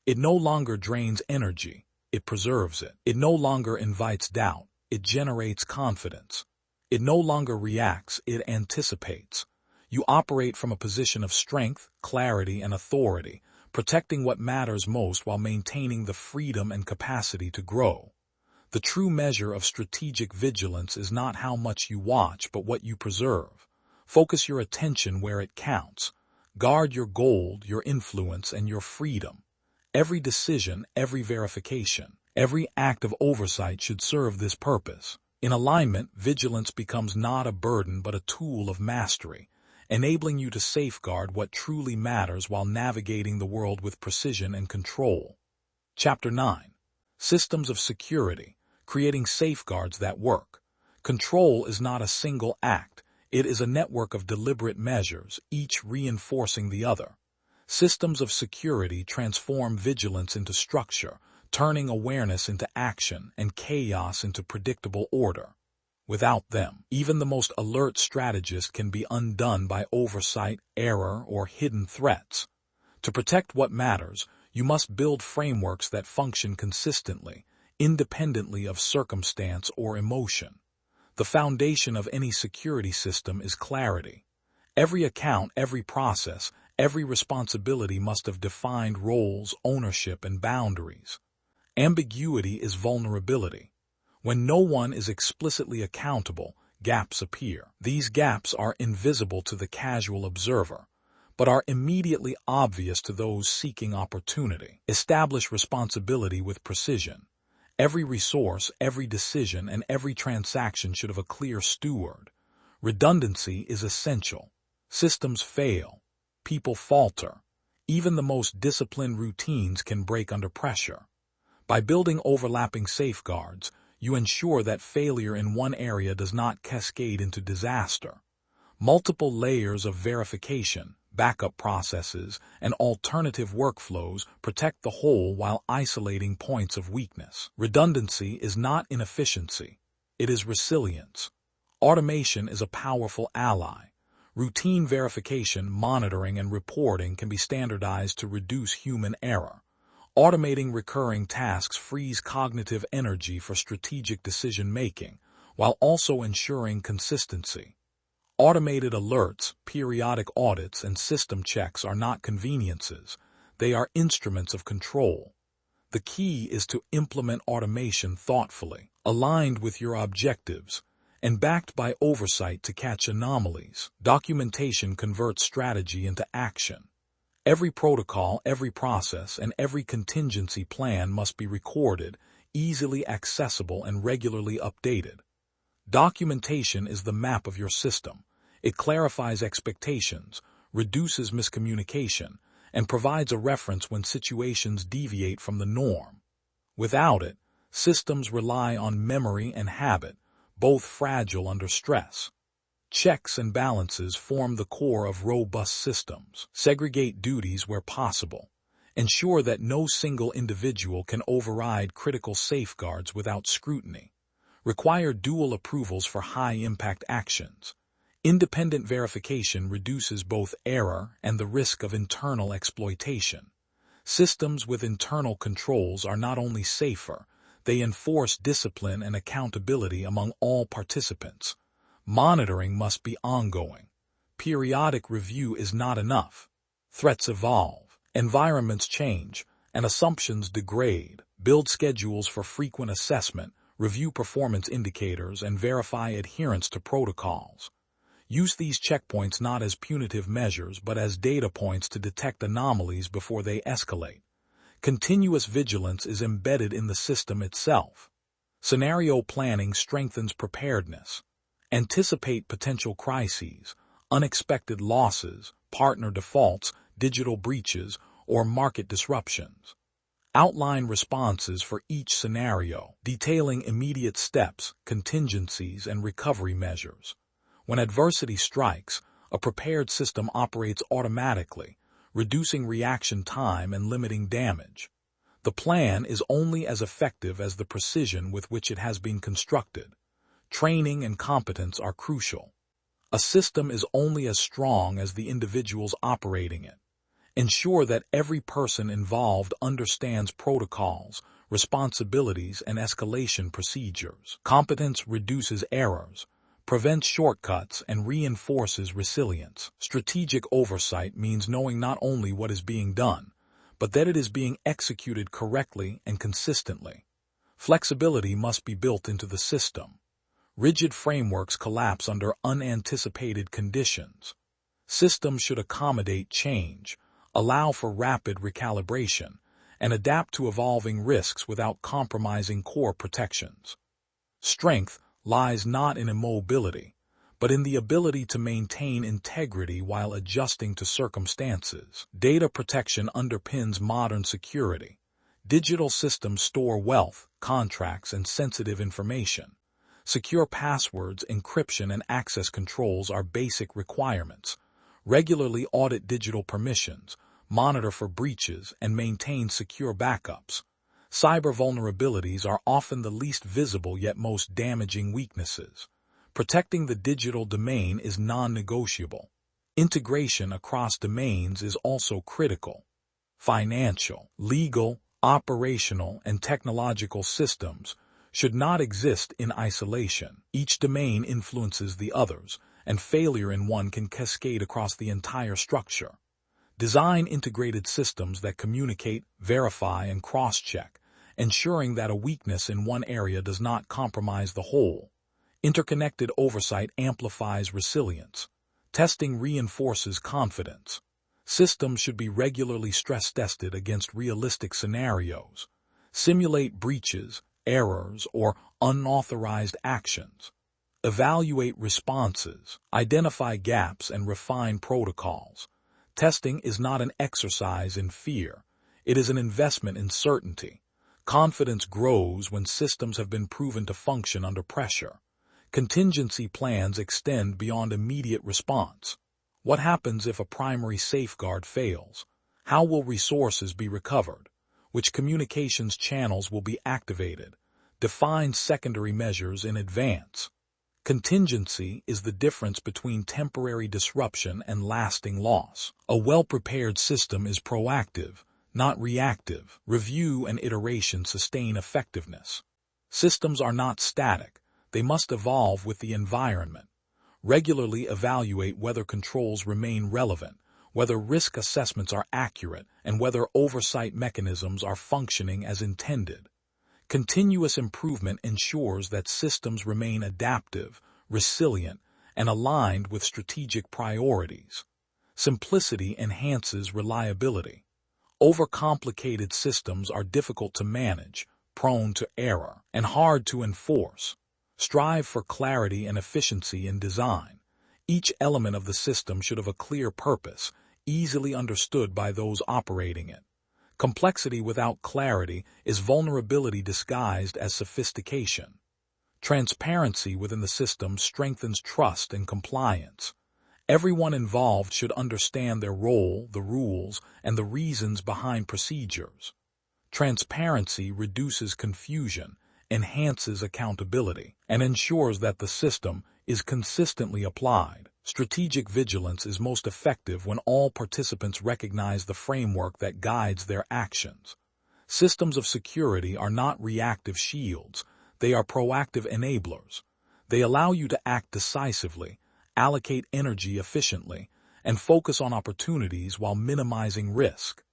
S1: It no longer drains energy, it preserves it. It no longer invites doubt, it generates confidence. It no longer reacts, it anticipates. You operate from a position of strength, clarity, and authority, protecting what matters most while maintaining the freedom and capacity to grow. The true measure of strategic vigilance is not how much you watch, but what you preserve. Focus your attention where it counts. Guard your gold, your influence, and your freedom. Every decision, every verification, every act of oversight should serve this purpose. In alignment, vigilance becomes not a burden but a tool of mastery, enabling you to safeguard what truly matters while navigating the world with precision and control. Chapter 9. Systems of Security, Creating Safeguards That Work. Control is not a single act. It is a network of deliberate measures, each reinforcing the other. Systems of security transform vigilance into structure, turning awareness into action and chaos into predictable order. Without them, even the most alert strategist can be undone by oversight, error, or hidden threats. To protect what matters, you must build frameworks that function consistently, independently of circumstance or emotion. The foundation of any security system is clarity. Every account, every process, every responsibility must have defined roles, ownership, and boundaries. Ambiguity is vulnerability. When no one is explicitly accountable, gaps appear. These gaps are invisible to the casual observer, but are immediately obvious to those seeking opportunity. Establish responsibility with precision. Every resource, every decision, and every transaction should have a clear steward. Redundancy is essential. Systems fail. People falter. Even the most disciplined routines can break under pressure. By building overlapping safeguards, you ensure that failure in one area does not cascade into disaster. Multiple layers of verification, backup processes, and alternative workflows protect the whole while isolating points of weakness. Redundancy is not inefficiency. It is resilience. Automation is a powerful ally. Routine verification, monitoring, and reporting can be standardized to reduce human error. Automating recurring tasks frees cognitive energy for strategic decision-making, while also ensuring consistency. Automated alerts, periodic audits, and system checks are not conveniences. They are instruments of control. The key is to implement automation thoughtfully, aligned with your objectives, and backed by oversight to catch anomalies. Documentation converts strategy into action. Every protocol, every process, and every contingency plan must be recorded, easily accessible, and regularly updated. Documentation is the map of your system. It clarifies expectations, reduces miscommunication, and provides a reference when situations deviate from the norm. Without it, Systems rely on memory and habit, both fragile under stress. Checks and balances form the core of robust systems. Segregate duties where possible. Ensure that no single individual can override critical safeguards without scrutiny. Require dual approvals for high-impact actions. Independent verification reduces both error and the risk of internal exploitation. Systems with internal controls are not only safer, they enforce discipline and accountability among all participants. Monitoring must be ongoing. Periodic review is not enough. Threats evolve, environments change, and assumptions degrade. Build schedules for frequent assessment, review performance indicators, and verify adherence to protocols. Use these checkpoints not as punitive measures but as data points to detect anomalies before they escalate. Continuous vigilance is embedded in the system itself. Scenario planning strengthens preparedness. Anticipate potential crises, unexpected losses, partner defaults, digital breaches, or market disruptions. Outline responses for each scenario, detailing immediate steps, contingencies, and recovery measures. When adversity strikes, a prepared system operates automatically, reducing reaction time and limiting damage. The plan is only as effective as the precision with which it has been constructed. Training and competence are crucial. A system is only as strong as the individuals operating it. Ensure that every person involved understands protocols, responsibilities, and escalation procedures. Competence reduces errors, prevents shortcuts, and reinforces resilience. Strategic oversight means knowing not only what is being done, but that it is being executed correctly and consistently. Flexibility must be built into the system. Rigid frameworks collapse under unanticipated conditions. Systems should accommodate change, allow for rapid recalibration, and adapt to evolving risks without compromising core protections. Strength lies not in immobility, but in the ability to maintain integrity while adjusting to circumstances. Data protection underpins modern security. Digital systems store wealth, contracts, and sensitive information. Secure passwords, encryption, and access controls are basic requirements. Regularly audit digital permissions, monitor for breaches, and maintain secure backups. Cyber vulnerabilities are often the least visible yet most damaging weaknesses. Protecting the digital domain is non-negotiable. Integration across domains is also critical. Financial, legal, operational, and technological systems should not exist in isolation. Each domain influences the others, and failure in one can cascade across the entire structure. Design integrated systems that communicate, verify, and cross-check, ensuring that a weakness in one area does not compromise the whole. Interconnected oversight amplifies resilience. Testing reinforces confidence. Systems should be regularly stress-tested against realistic scenarios. Simulate breaches, errors, or unauthorized actions. Evaluate responses, identify gaps, and refine protocols. Testing is not an exercise in fear. It is an investment in certainty. Confidence grows when systems have been proven to function under pressure. Contingency plans extend beyond immediate response. What happens if a primary safeguard fails? How will resources be recovered? Which communications channels will be activated? Define secondary measures in advance. Contingency is the difference between temporary disruption and lasting loss. A well-prepared system is proactive, not reactive. Review and iteration sustain effectiveness. Systems are not static. They must evolve with the environment. Regularly evaluate whether controls remain relevant, whether risk assessments are accurate, and whether oversight mechanisms are functioning as intended. Continuous improvement ensures that systems remain adaptive, resilient, and aligned with strategic priorities. Simplicity enhances reliability. Overcomplicated systems are difficult to manage, prone to error, and hard to enforce. Strive for clarity and efficiency in design. Each element of the system should have a clear purpose, easily understood by those operating it. Complexity without clarity is vulnerability disguised as sophistication. Transparency within the system strengthens trust and compliance. Everyone involved should understand their role, the rules, and the reasons behind procedures. Transparency reduces confusion, enhances accountability, and ensures that the system is consistently applied. Strategic vigilance is most effective when all participants recognize the framework that guides their actions. Systems of security are not reactive shields, they are proactive enablers. They allow you to act decisively, allocate energy efficiently, and focus on opportunities while minimizing risk.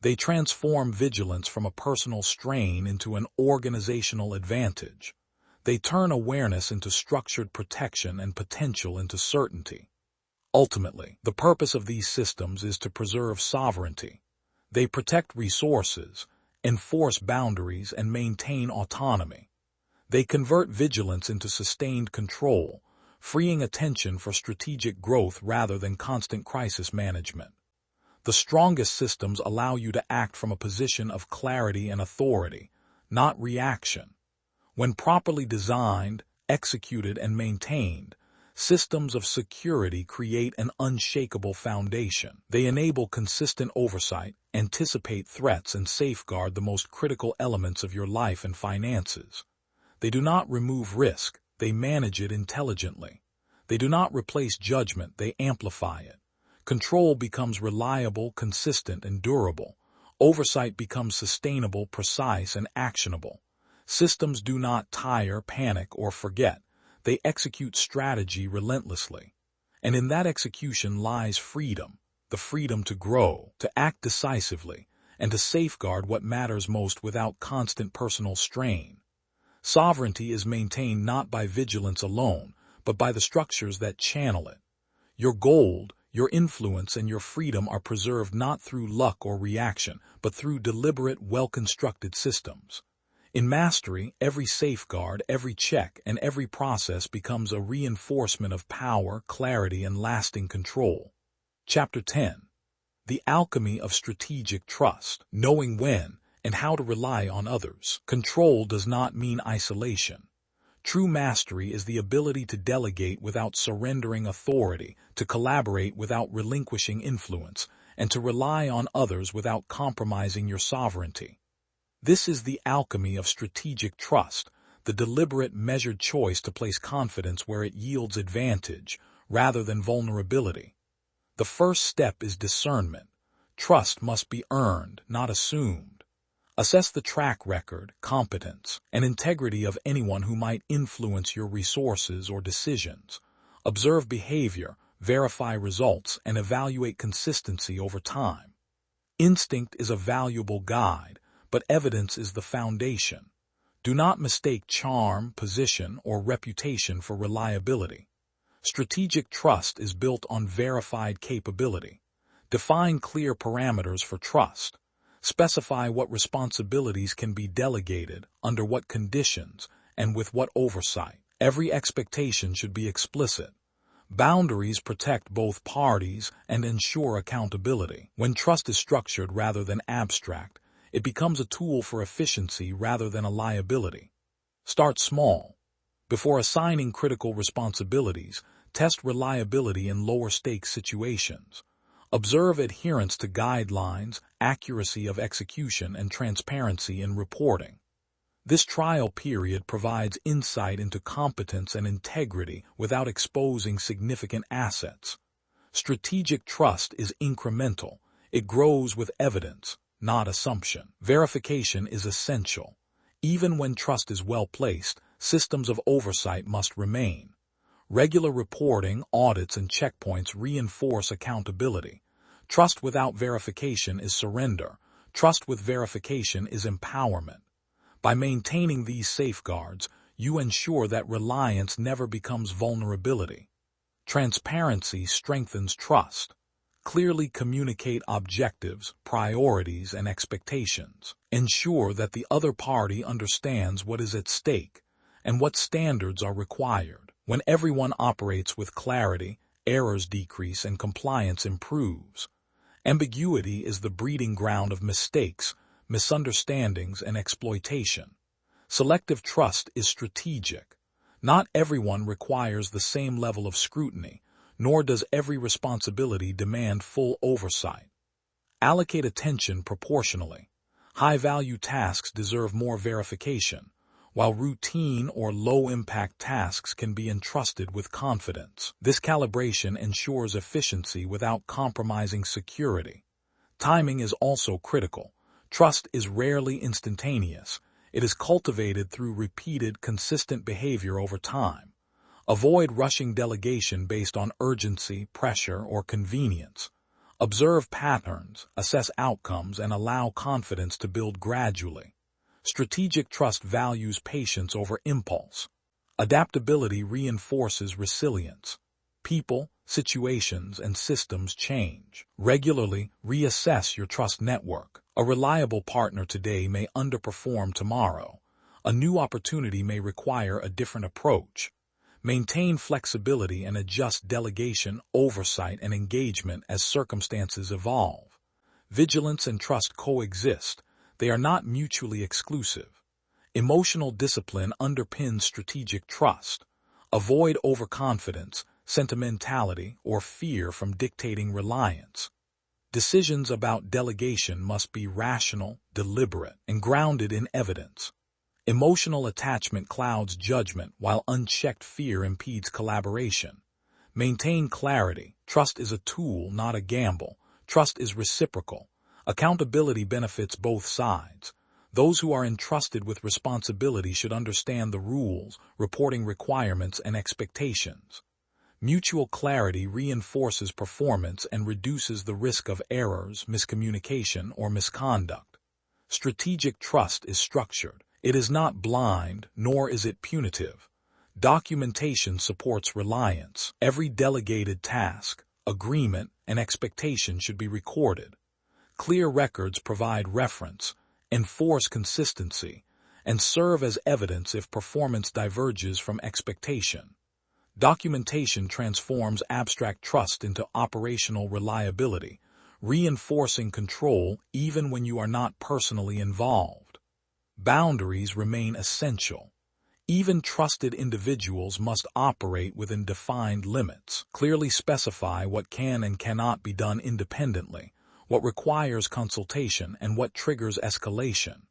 S1: They transform vigilance from a personal strain into an organizational advantage. They turn awareness into structured protection and potential into certainty. Ultimately, the purpose of these systems is to preserve sovereignty. They protect resources, enforce boundaries, and maintain autonomy. They convert vigilance into sustained control, freeing attention for strategic growth rather than constant crisis management. The strongest systems allow you to act from a position of clarity and authority, not reaction. When properly designed, executed, and maintained, systems of security create an unshakable foundation. They enable consistent oversight, anticipate threats, and safeguard the most critical elements of your life and finances. They do not remove risk, they manage it intelligently. They do not replace judgment, they amplify it. Control becomes reliable, consistent, and durable. Oversight becomes sustainable, precise, and actionable. Systems do not tire, panic, or forget. They execute strategy relentlessly. And in that execution lies freedom, the freedom to grow, to act decisively, and to safeguard what matters most without constant personal strain. Sovereignty is maintained not by vigilance alone, but by the structures that channel it. Your gold, your influence, and your freedom are preserved not through luck or reaction, but through deliberate, well-constructed systems. In mastery, every safeguard, every check, and every process becomes a reinforcement of power, clarity, and lasting control. Chapter 10. The Alchemy of Strategic Trust, Knowing When and How to Rely on Others. Control does not mean isolation. True mastery is the ability to delegate without surrendering authority, to collaborate without relinquishing influence, and to rely on others without compromising your sovereignty. This is the alchemy of strategic trust, the deliberate, measured choice to place confidence where it yields advantage, rather than vulnerability. The first step is discernment. Trust must be earned, not assumed. Assess the track record, competence, and integrity of anyone who might influence your resources or decisions. Observe behavior, verify results, and evaluate consistency over time. Instinct is a valuable guide, but evidence is the foundation. Do not mistake charm, position, or reputation for reliability. Strategic trust is built on verified capability. Define clear parameters for trust. Specify what responsibilities can be delegated, under what conditions, and with what oversight. Every expectation should be explicit. Boundaries protect both parties and ensure accountability. When trust is structured rather than abstract, it becomes a tool for efficiency rather than a liability. Start small. Before assigning critical responsibilities, test reliability in lower-stakes situations. Observe adherence to guidelines, accuracy of execution, and transparency in reporting. This trial period provides insight into competence and integrity without exposing significant assets. Strategic trust is incremental. It grows with evidence, not assumption. Verification is essential. Even when trust is well placed, systems of oversight must remain. Regular reporting, audits, and checkpoints reinforce accountability. Trust without verification is surrender. Trust with verification is empowerment. By maintaining these safeguards, you ensure that reliance never becomes vulnerability. Transparency strengthens trust. Clearly communicate objectives, priorities, and expectations. Ensure that the other party understands what is at stake and what standards are required. When everyone operates with clarity, errors decrease and compliance improves. Ambiguity is the breeding ground of mistakes, misunderstandings, and exploitation. Selective trust is strategic. Not everyone requires the same level of scrutiny, nor does every responsibility demand full oversight. Allocate attention proportionally. High-value tasks deserve more verification, while routine or low-impact tasks can be entrusted with confidence. This calibration ensures efficiency without compromising security. Timing is also critical. Trust is rarely instantaneous. It is cultivated through repeated, consistent behavior over time. Avoid rushing delegation based on urgency, pressure, or convenience. Observe patterns, assess outcomes, and allow confidence to build gradually. Strategic trust values patience over impulse. Adaptability reinforces resilience. People, situations, and systems change. Regularly reassess your trust network. A reliable partner today may underperform tomorrow. A new opportunity may require a different approach. Maintain flexibility and adjust delegation, oversight, and engagement as circumstances evolve. Vigilance and trust coexist. They are not mutually exclusive. Emotional discipline underpins strategic trust. Avoid overconfidence, sentimentality, or fear from dictating reliance. Decisions about delegation must be rational, deliberate, and grounded in evidence. Emotional attachment clouds judgment, while unchecked fear impedes collaboration. Maintain clarity. Trust is a tool, not a gamble. Trust is reciprocal. Accountability benefits both sides. Those who are entrusted with responsibility should understand the rules, reporting requirements, and expectations. Mutual clarity reinforces performance and reduces the risk of errors, miscommunication, or misconduct. Strategic trust is structured. It is not blind, nor is it punitive. Documentation supports reliance. Every delegated task, agreement, and expectation should be recorded. Clear records provide reference, enforce consistency, and serve as evidence if performance diverges from expectation. Documentation transforms abstract trust into operational reliability, reinforcing control even when you are not personally involved. Boundaries remain essential. Even trusted individuals must operate within defined limits. Clearly specify what can and cannot be done independently, what requires consultation, and what triggers escalation.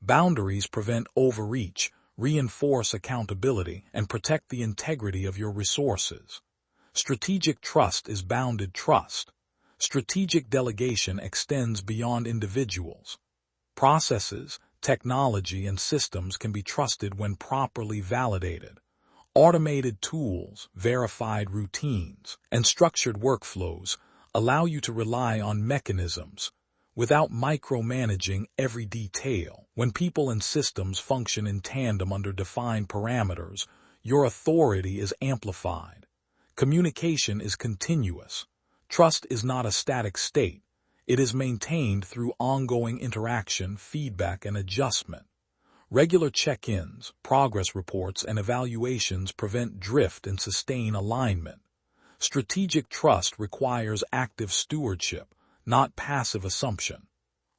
S1: Boundaries prevent overreach, reinforce accountability, and protect the integrity of your resources. Strategic trust is bounded trust. Strategic delegation extends beyond individuals. Processes, technology, and systems can be trusted when properly validated. Automated tools, verified routines, and structured workflows allow you to rely on mechanisms without micromanaging every detail. When people and systems function in tandem under defined parameters, your authority is amplified. Communication is continuous. Trust is not a static state. It is maintained through ongoing interaction, feedback, and adjustment. Regular check-ins, progress reports, and evaluations prevent drift and sustain alignment. Strategic trust requires active stewardship, not passive assumption.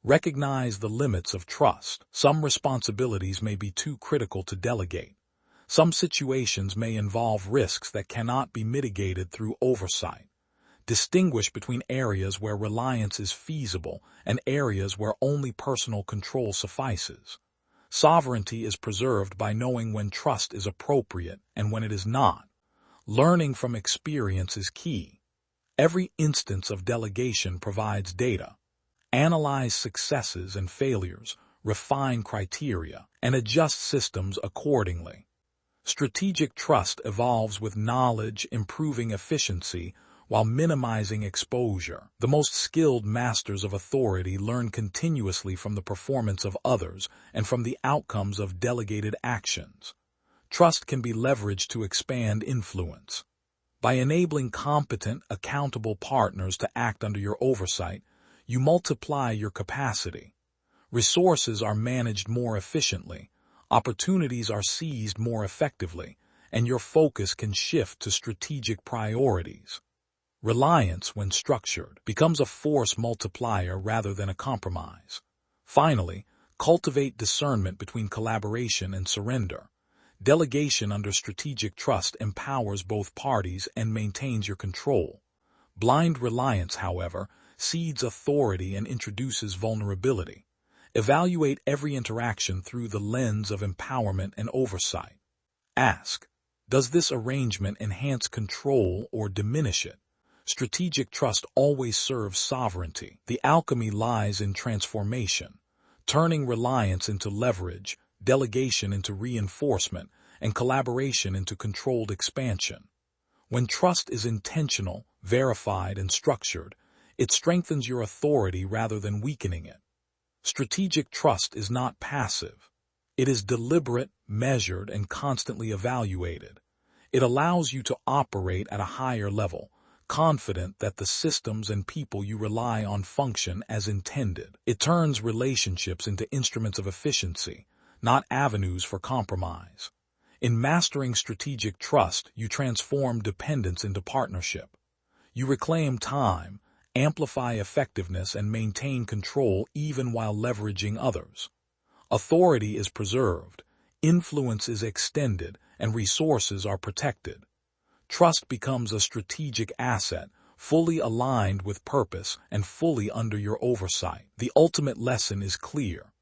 S1: Recognize the limits of trust. Some responsibilities may be too critical to delegate. Some situations may involve risks that cannot be mitigated through oversight. Distinguish between areas where reliance is feasible and areas where only personal control suffices. Sovereignty is preserved by knowing when trust is appropriate and when it is not. Learning from experience is key. Every instance of delegation provides data. Analyze successes and failures, refine criteria, and adjust systems accordingly. Strategic trust evolves with knowledge, improving efficiency, while minimizing exposure. The most skilled masters of authority learn continuously from the performance of others and from the outcomes of delegated actions. Trust can be leveraged to expand influence. By enabling competent, accountable partners to act under your oversight, you multiply your capacity. Resources are managed more efficiently, opportunities are seized more effectively, and your focus can shift to strategic priorities. Reliance, when structured, becomes a force multiplier rather than a compromise. Finally, cultivate discernment between collaboration and surrender. Delegation under strategic trust empowers both parties and maintains your control. Blind reliance, however, cedes authority and introduces vulnerability. Evaluate every interaction through the lens of empowerment and oversight. Ask, does this arrangement enhance control or diminish it? Strategic trust always serves sovereignty. The alchemy lies in transformation, turning reliance into leverage, delegation into reinforcement, and collaboration into controlled expansion. When trust is intentional, verified, and structured, it strengthens your authority rather than weakening it. Strategic trust is not passive. It is deliberate, measured, and constantly evaluated. It allows you to operate at a higher level, confident that the systems and people you rely on function as intended. It turns relationships into instruments of efficiency, not avenues for compromise. In mastering strategic trust, you transform dependence into partnership. You reclaim time, amplify effectiveness, and maintain control even while leveraging others. Authority is preserved, influence is extended, and resources are protected. Trust becomes a strategic asset, fully aligned with purpose and fully under your oversight. The ultimate lesson is clear.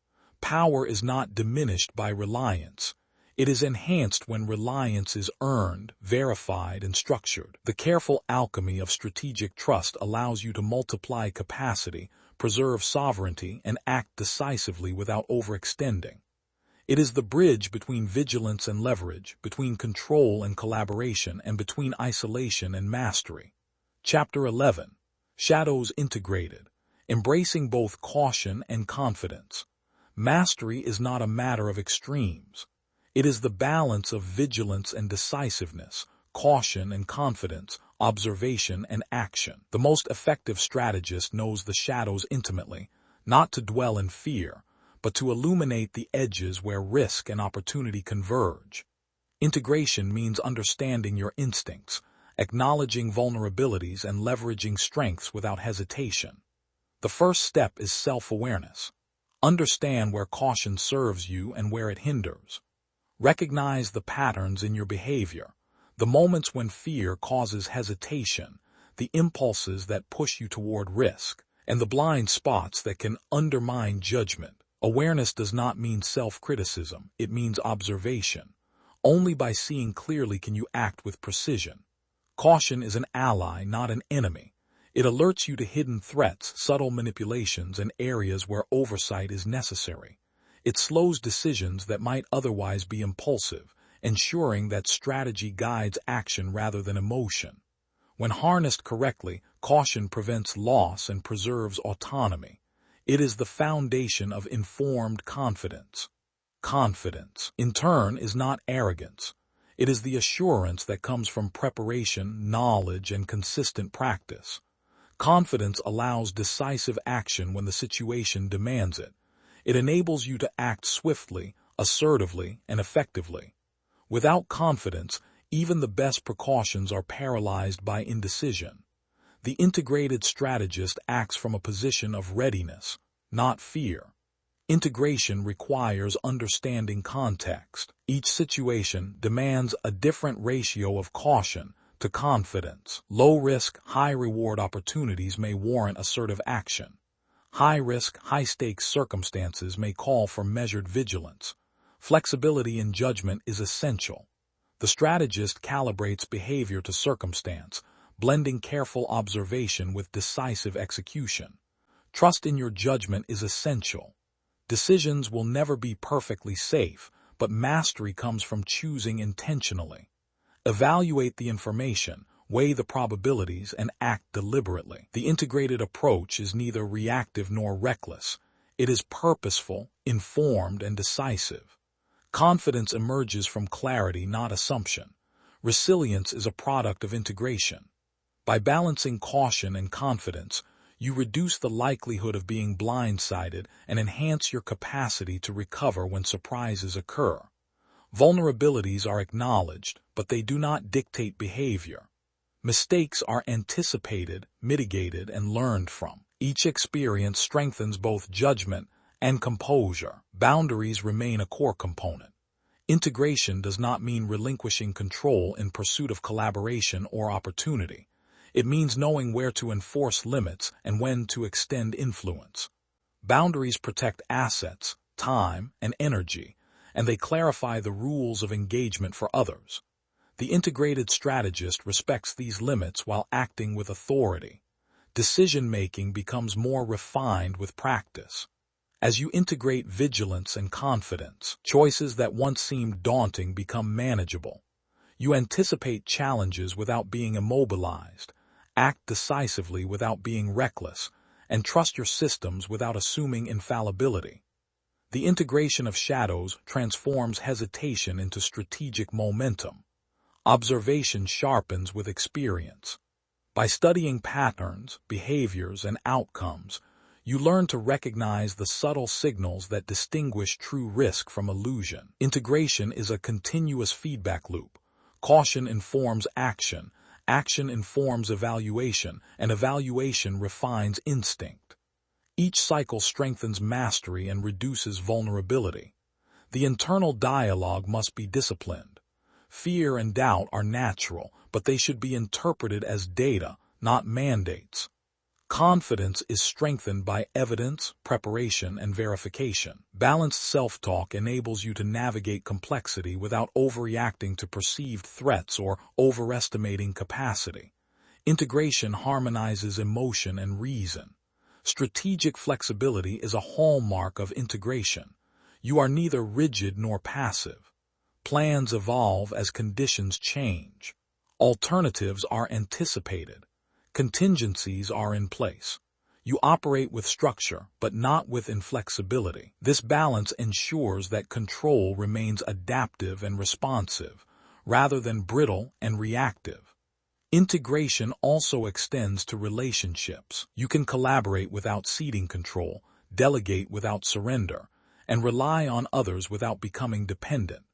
S1: Power is not diminished by reliance. It is enhanced when reliance is earned, verified, and structured. The careful alchemy of strategic trust allows you to multiply capacity, preserve sovereignty, and act decisively without overextending. It is the bridge between vigilance and leverage, between control and collaboration, and between isolation and mastery. Chapter 11. Shadows Integrated. Embracing both caution and confidence. Mastery is not a matter of extremes. It is the balance of vigilance and decisiveness, caution and confidence, observation and action. The most effective strategist knows the shadows intimately, not to dwell in fear, but to illuminate the edges where risk and opportunity converge. Integration means understanding your instincts, acknowledging vulnerabilities, and leveraging strengths without hesitation. The first step is self-awareness. Understand where caution serves you and where it hinders. Recognize the patterns in your behavior, the moments when fear causes hesitation, the impulses that push you toward risk, and the blind spots that can undermine judgment. Awareness does not mean self-criticism, it means observation. Only by seeing clearly can you act with precision. Caution is an ally, not an enemy. It alerts you to hidden threats, subtle manipulations, and areas where oversight is necessary. It slows decisions that might otherwise be impulsive, ensuring that strategy guides action rather than emotion. When harnessed correctly, caution prevents loss and preserves autonomy. It is the foundation of informed confidence. Confidence, in turn, is not arrogance. It is the assurance that comes from preparation, knowledge, and consistent practice. Confidence allows decisive action when the situation demands it. It enables you to act swiftly, assertively, and effectively. Without confidence, even the best precautions are paralyzed by indecision. The integrated strategist acts from a position of readiness, not fear. Integration requires understanding context. Each situation demands a different ratio of caution to confidence. Low-risk, high-reward opportunities may warrant assertive action. High-risk, high-stakes circumstances may call for measured vigilance. Flexibility in judgment is essential. The strategist calibrates behavior to circumstance, blending careful observation with decisive execution. Trust in your judgment is essential. Decisions will never be perfectly safe, but mastery comes from choosing intentionally. Evaluate the information, weigh the probabilities, and act deliberately. The integrated approach is neither reactive nor reckless. It is purposeful, informed, and decisive. Confidence emerges from clarity, not assumption. Resilience is a product of integration. By balancing caution and confidence, you reduce the likelihood of being blindsided and enhance your capacity to recover when surprises occur. Vulnerabilities are acknowledged, but they do not dictate behavior. Mistakes are anticipated, mitigated, and learned from. Each experience strengthens both judgment and composure. Boundaries remain a core component. Integration does not mean relinquishing control in pursuit of collaboration or opportunity. It means knowing where to enforce limits and when to extend influence. Boundaries protect assets, time, and energy, and they clarify the rules of engagement for others. The integrated strategist respects these limits while acting with authority. Decision-making becomes more refined with practice. As you integrate vigilance and confidence, choices that once seemed daunting become manageable. You anticipate challenges without being immobilized, act decisively without being reckless, and trust your systems without assuming infallibility. The integration of shadows transforms hesitation into strategic momentum. Observation sharpens with experience. By studying patterns, behaviors, and outcomes, you learn to recognize the subtle signals that distinguish true risk from illusion. Integration is a continuous feedback loop. Caution informs action, action informs evaluation, and evaluation refines instinct. Each cycle strengthens mastery and reduces vulnerability. The internal dialogue must be disciplined. Fear and doubt are natural, but they should be interpreted as data, not mandates. Confidence is strengthened by evidence, preparation, and verification. Balanced self-talk enables you to navigate complexity without overreacting to perceived threats or overestimating capacity. Integration harmonizes emotion and reason. Strategic flexibility is a hallmark of integration. You are neither rigid nor passive. Plans evolve as conditions change. Alternatives are anticipated. Contingencies are in place. You operate with structure, but not with inflexibility. This balance ensures that control remains adaptive and responsive, rather than brittle and reactive. Integration also extends to relationships. You can collaborate without ceding control, delegate without surrender, and rely on others without becoming dependent.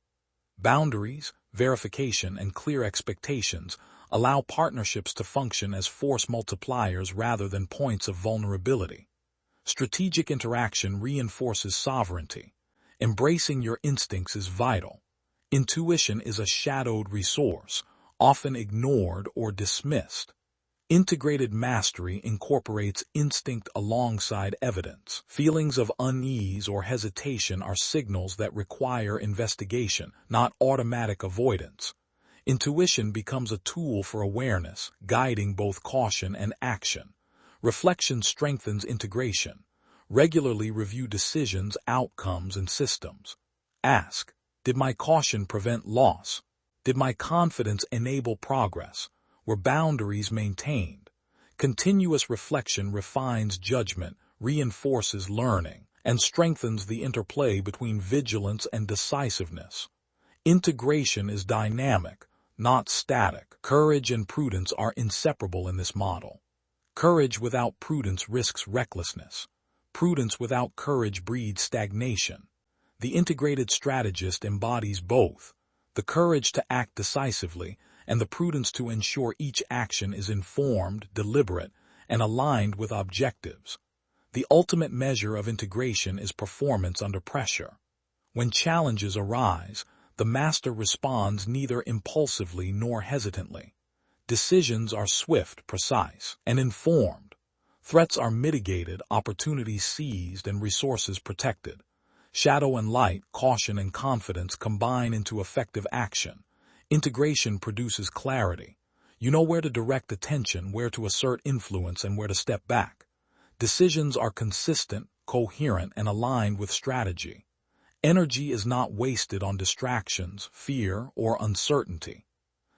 S1: Boundaries, verification, and clear expectations allow partnerships to function as force multipliers rather than points of vulnerability. Strategic interaction reinforces sovereignty. Embracing your instincts is vital. Intuition is a shadowed resource, often ignored or dismissed. Integrated mastery incorporates instinct alongside evidence. Feelings of unease or hesitation are signals that require investigation, not automatic avoidance. Intuition becomes a tool for awareness, guiding both caution and action. Reflection strengthens integration. Regularly review decisions, outcomes, and systems. Ask, did my caution prevent loss? Did my confidence enable progress? Were boundaries maintained? Continuous reflection refines judgment, reinforces learning, and strengthens the interplay between vigilance and decisiveness. Integration is dynamic, not static. Courage and prudence are inseparable in this model. Courage without prudence risks recklessness. Prudence without courage breeds stagnation. The integrated strategist embodies both, the courage to act decisively and the prudence to ensure each action is informed, deliberate, and aligned with objectives. The ultimate measure of integration is performance under pressure. When challenges arise, the master responds neither impulsively nor hesitantly. Decisions are swift, precise, and informed. Threats are mitigated, opportunities seized, and resources protected. Shadow and light, caution and confidence combine into effective action. Integration produces clarity. You know where to direct attention, where to assert influence, and where to step back. Decisions are consistent, coherent, and aligned with strategy. Energy is not wasted on distractions, fear, or uncertainty.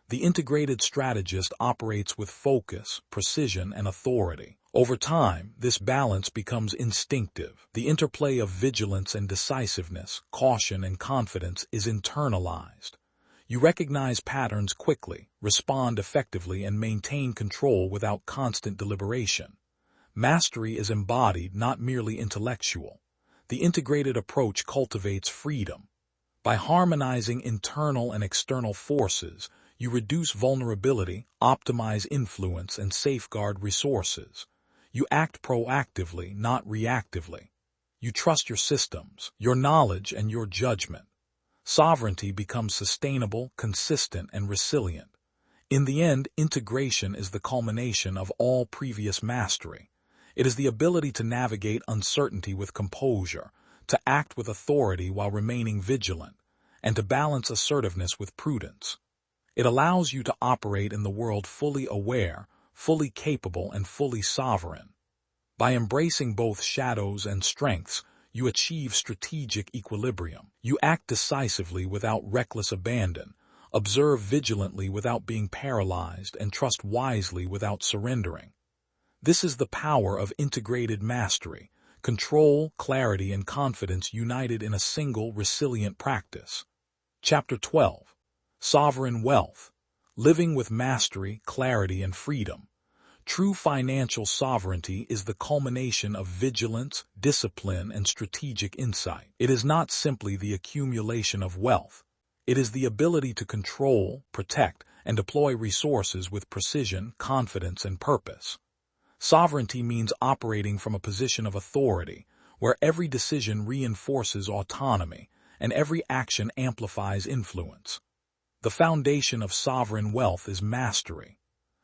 S1: The integrated strategist operates with focus, precision, and authority. Over time, this balance becomes instinctive. The interplay of vigilance and decisiveness, caution and confidence is internalized. You recognize patterns quickly, respond effectively, and maintain control without constant deliberation. Mastery is embodied, not merely intellectual. The integrated approach cultivates freedom. By harmonizing internal and external forces, You reduce vulnerability, optimize influence, and safeguard resources. You act proactively, not reactively. You trust your systems, your knowledge, and your judgment. Sovereignty becomes sustainable, consistent, and resilient. In the end, integration is the culmination of all previous mastery. It is the ability to navigate uncertainty with composure, to act with authority while remaining vigilant, and to balance assertiveness with prudence. It allows you to operate in the world fully aware, fully capable, and fully sovereign. By embracing both shadows and strengths, you achieve strategic equilibrium. You act decisively without reckless abandon, observe vigilantly without being paralyzed, and trust wisely without surrendering. This is the power of integrated mastery, control, clarity, and confidence united in a single resilient practice. Chapter 12. Sovereign Wealth. Living with Mastery, Clarity, and Freedom. True financial sovereignty is the culmination of vigilance, discipline, and strategic insight. It is not simply the accumulation of wealth. It is the ability to control, protect, and deploy resources with precision, confidence, and purpose. Sovereignty means operating from a position of authority, where every decision reinforces autonomy and every action amplifies influence. The foundation of sovereign wealth is mastery.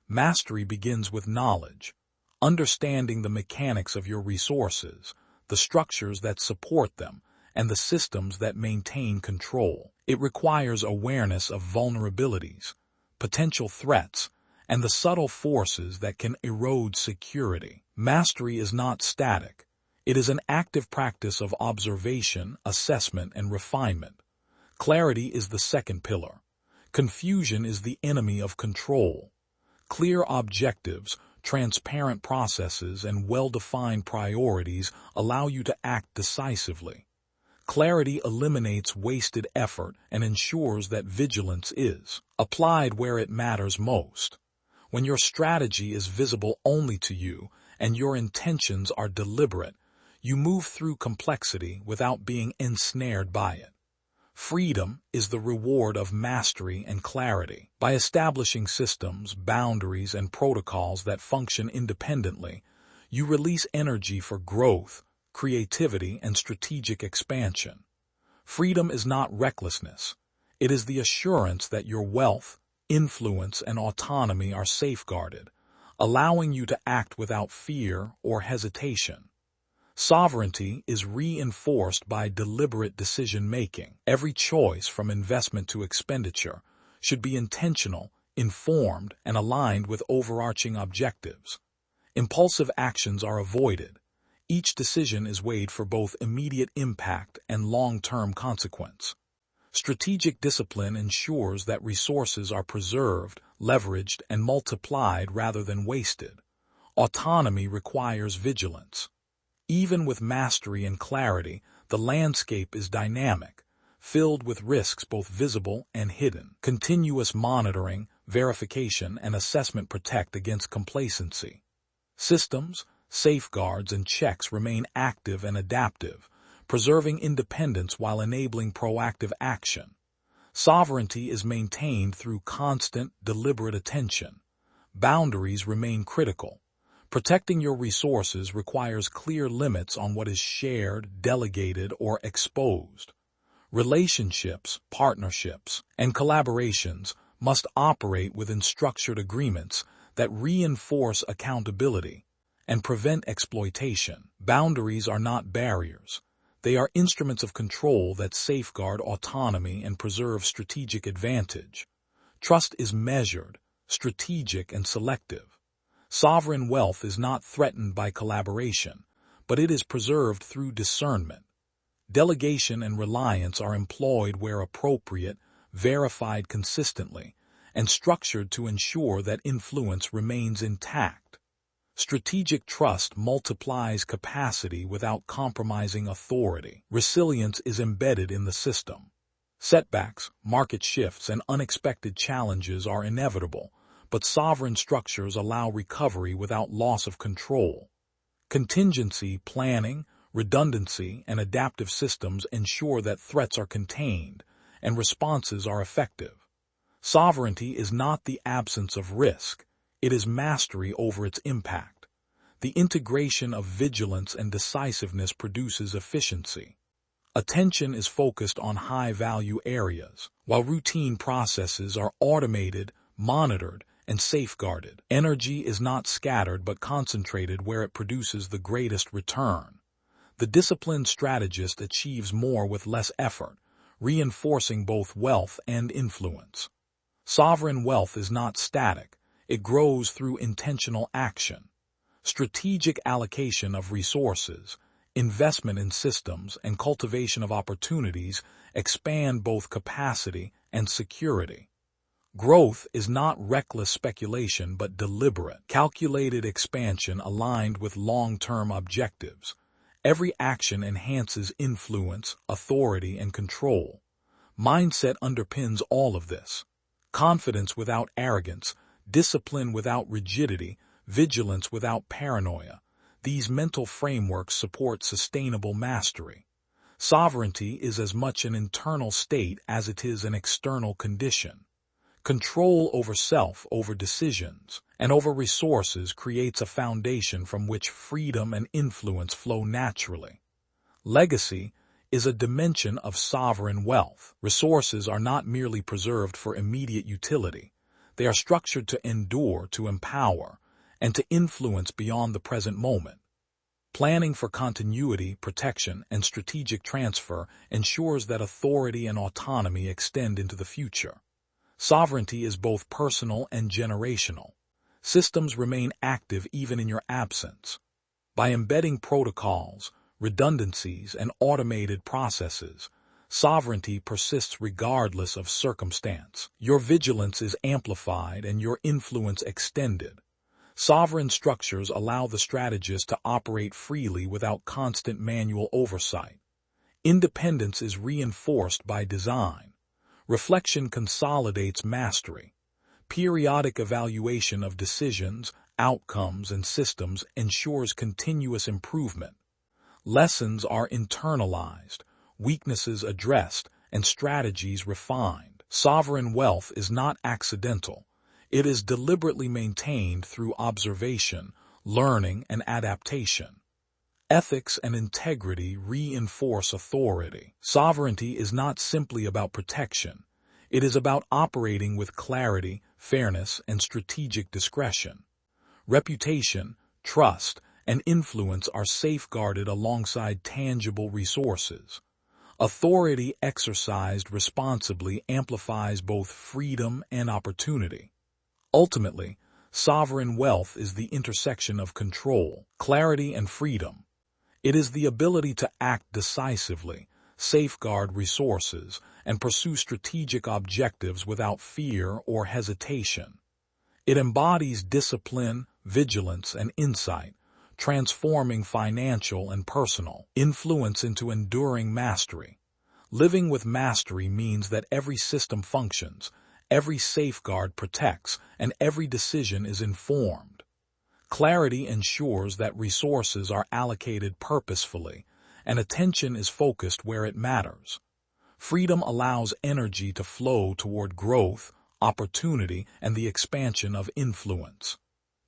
S1: Mastery begins with knowledge, understanding the mechanics of your resources, the structures that support them, and the systems that maintain control. It requires awareness of vulnerabilities, potential threats, and the subtle forces that can erode security. Mastery is not static. It is an active practice of observation, assessment, and refinement. Clarity is the second pillar. Confusion is the enemy of control. Clear objectives, transparent processes, and well-defined priorities allow you to act decisively. Clarity eliminates wasted effort and ensures that vigilance is applied where it matters most. When your strategy is visible only to you and your intentions are deliberate, you move through complexity without being ensnared by it. Freedom is the reward of mastery and clarity. By establishing systems, boundaries, and protocols that function independently, you release energy for growth, creativity, and strategic expansion. Freedom is not recklessness. It is the assurance that your wealth, influence, and autonomy are safeguarded, allowing you to act without fear or hesitation. Sovereignty is reinforced by deliberate decision-making. Every choice, from investment to expenditure, should be intentional, informed, and aligned with overarching objectives. Impulsive actions are avoided. Each decision is weighed for both immediate impact and long-term consequence. Strategic discipline ensures that resources are preserved, leveraged, and multiplied rather than wasted. Autonomy requires vigilance. Even with mastery and clarity, the landscape is dynamic, filled with risks both visible and hidden. Continuous monitoring, verification, and assessment protect against complacency. Systems, safeguards, and checks remain active and adaptive, preserving independence while enabling proactive action. Sovereignty is maintained through constant, deliberate attention. Boundaries remain critical. Protecting your resources requires clear limits on what is shared, delegated, or exposed. Relationships, partnerships, and collaborations must operate within structured agreements that reinforce accountability and prevent exploitation. Boundaries are not barriers. They are instruments of control that safeguard autonomy and preserve strategic advantage. Trust is measured, strategic, and selective. Sovereign wealth is not threatened by collaboration, but it is preserved through discernment. Delegation and reliance are employed where appropriate, verified consistently, and structured to ensure that influence remains intact. Strategic trust multiplies capacity without compromising authority. Resilience is embedded in the system. Setbacks, market shifts, and unexpected challenges are inevitable, but sovereign structures allow recovery without loss of control. Contingency planning, redundancy, and adaptive systems ensure that threats are contained and responses are effective. Sovereignty is not the absence of risk, it is mastery over its impact. The integration of vigilance and decisiveness produces efficiency. Attention is focused on high-value areas, while routine processes are automated, monitored, and safeguarded. Energy is not scattered but concentrated where it produces the greatest return. The disciplined strategist achieves more with less effort, reinforcing both wealth and influence. Sovereign wealth is not static, it grows through intentional action. Strategic allocation of resources, investment in systems, and cultivation of opportunities expand both capacity and security. Growth is not reckless speculation but deliberate, calculated expansion aligned with long-term objectives. Every action enhances influence, authority, and control. Mindset underpins all of this. Confidence without arrogance, discipline without rigidity, vigilance without paranoia. These mental frameworks support sustainable mastery. Sovereignty is as much an internal state as it is an external condition. Control over self, over decisions, and over resources creates a foundation from which freedom and influence flow naturally. Legacy is a dimension of sovereign wealth. Resources are not merely preserved for immediate utility. They are structured to endure, to empower, and to influence beyond the present moment. Planning for continuity, protection, and strategic transfer ensures that authority and autonomy extend into the future. Sovereignty is both personal and generational. Systems remain active even in your absence. By embedding protocols, redundancies, and automated processes, sovereignty persists regardless of circumstance. Your vigilance is amplified and your influence extended. Sovereign structures allow the strategist to operate freely without constant manual oversight. Independence is reinforced by design. Reflection consolidates mastery. Periodic evaluation of decisions, outcomes, and systems ensures continuous improvement. Lessons are internalized, weaknesses addressed, and strategies refined. Sovereign wealth is not accidental. It is deliberately maintained through observation, learning, and adaptation. Ethics and integrity reinforce authority. Sovereignty is not simply about protection. It is about operating with clarity, fairness, and strategic discretion. Reputation, trust, and influence are safeguarded alongside tangible resources. Authority exercised responsibly amplifies both freedom and opportunity. Ultimately, sovereign wealth is the intersection of control, clarity, and freedom. It is the ability to act decisively, safeguard resources, and pursue strategic objectives without fear or hesitation. It embodies discipline, vigilance, and insight, transforming financial and personal influence into enduring mastery. Living with mastery means that every system functions, every safeguard protects, and every decision is informed. Clarity ensures that resources are allocated purposefully, and attention is focused where it matters. Freedom allows energy to flow toward growth, opportunity, and the expansion of influence.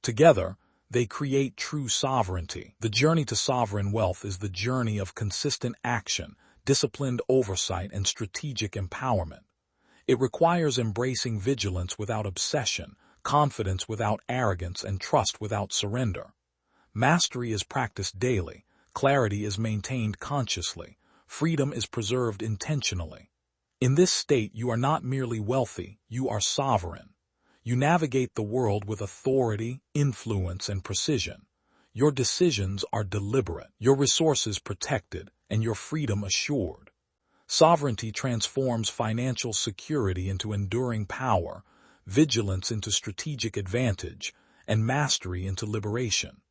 S1: Together, they create true sovereignty. The journey to sovereign wealth is the journey of consistent action, disciplined oversight, and strategic empowerment. It requires embracing vigilance without obsession, confidence without arrogance, and trust without surrender. Mastery is practiced daily, clarity is maintained consciously, freedom is preserved intentionally. In this state, you are not merely wealthy, you are sovereign. You navigate the world with authority, influence, and precision. Your decisions are deliberate, your resources protected, and your freedom assured. Sovereignty transforms financial security into enduring power, vigilance into strategic advantage, and mastery into liberation.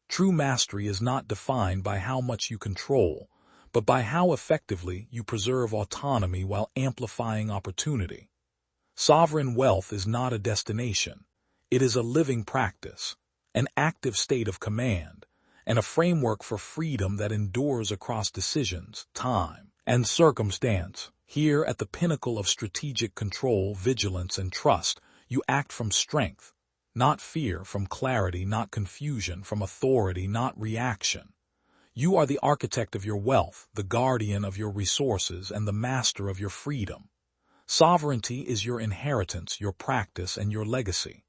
S1: True mastery is not defined by how much you control, but by how effectively you preserve autonomy while amplifying opportunity. Sovereign wealth is not a destination. It is a living practice, an active state of command, and a framework for freedom that endures across decisions, time, and circumstance. Here, at the pinnacle of strategic control, vigilance, and trust, you act from strength, not fear, from clarity, not confusion, from authority, not reaction. You are the architect of your wealth, the guardian of your resources, and the master of your freedom. Sovereignty is your inheritance, your practice, and your legacy.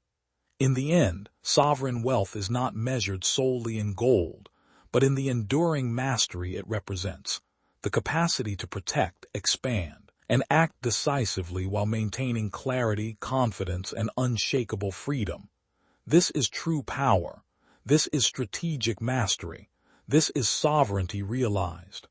S1: In the end, sovereign wealth is not measured solely in gold, but in the enduring mastery it represents, the capacity to protect, expand, and act decisively while maintaining clarity, confidence, and unshakable freedom. This is true power. This is strategic mastery. This is sovereignty realized.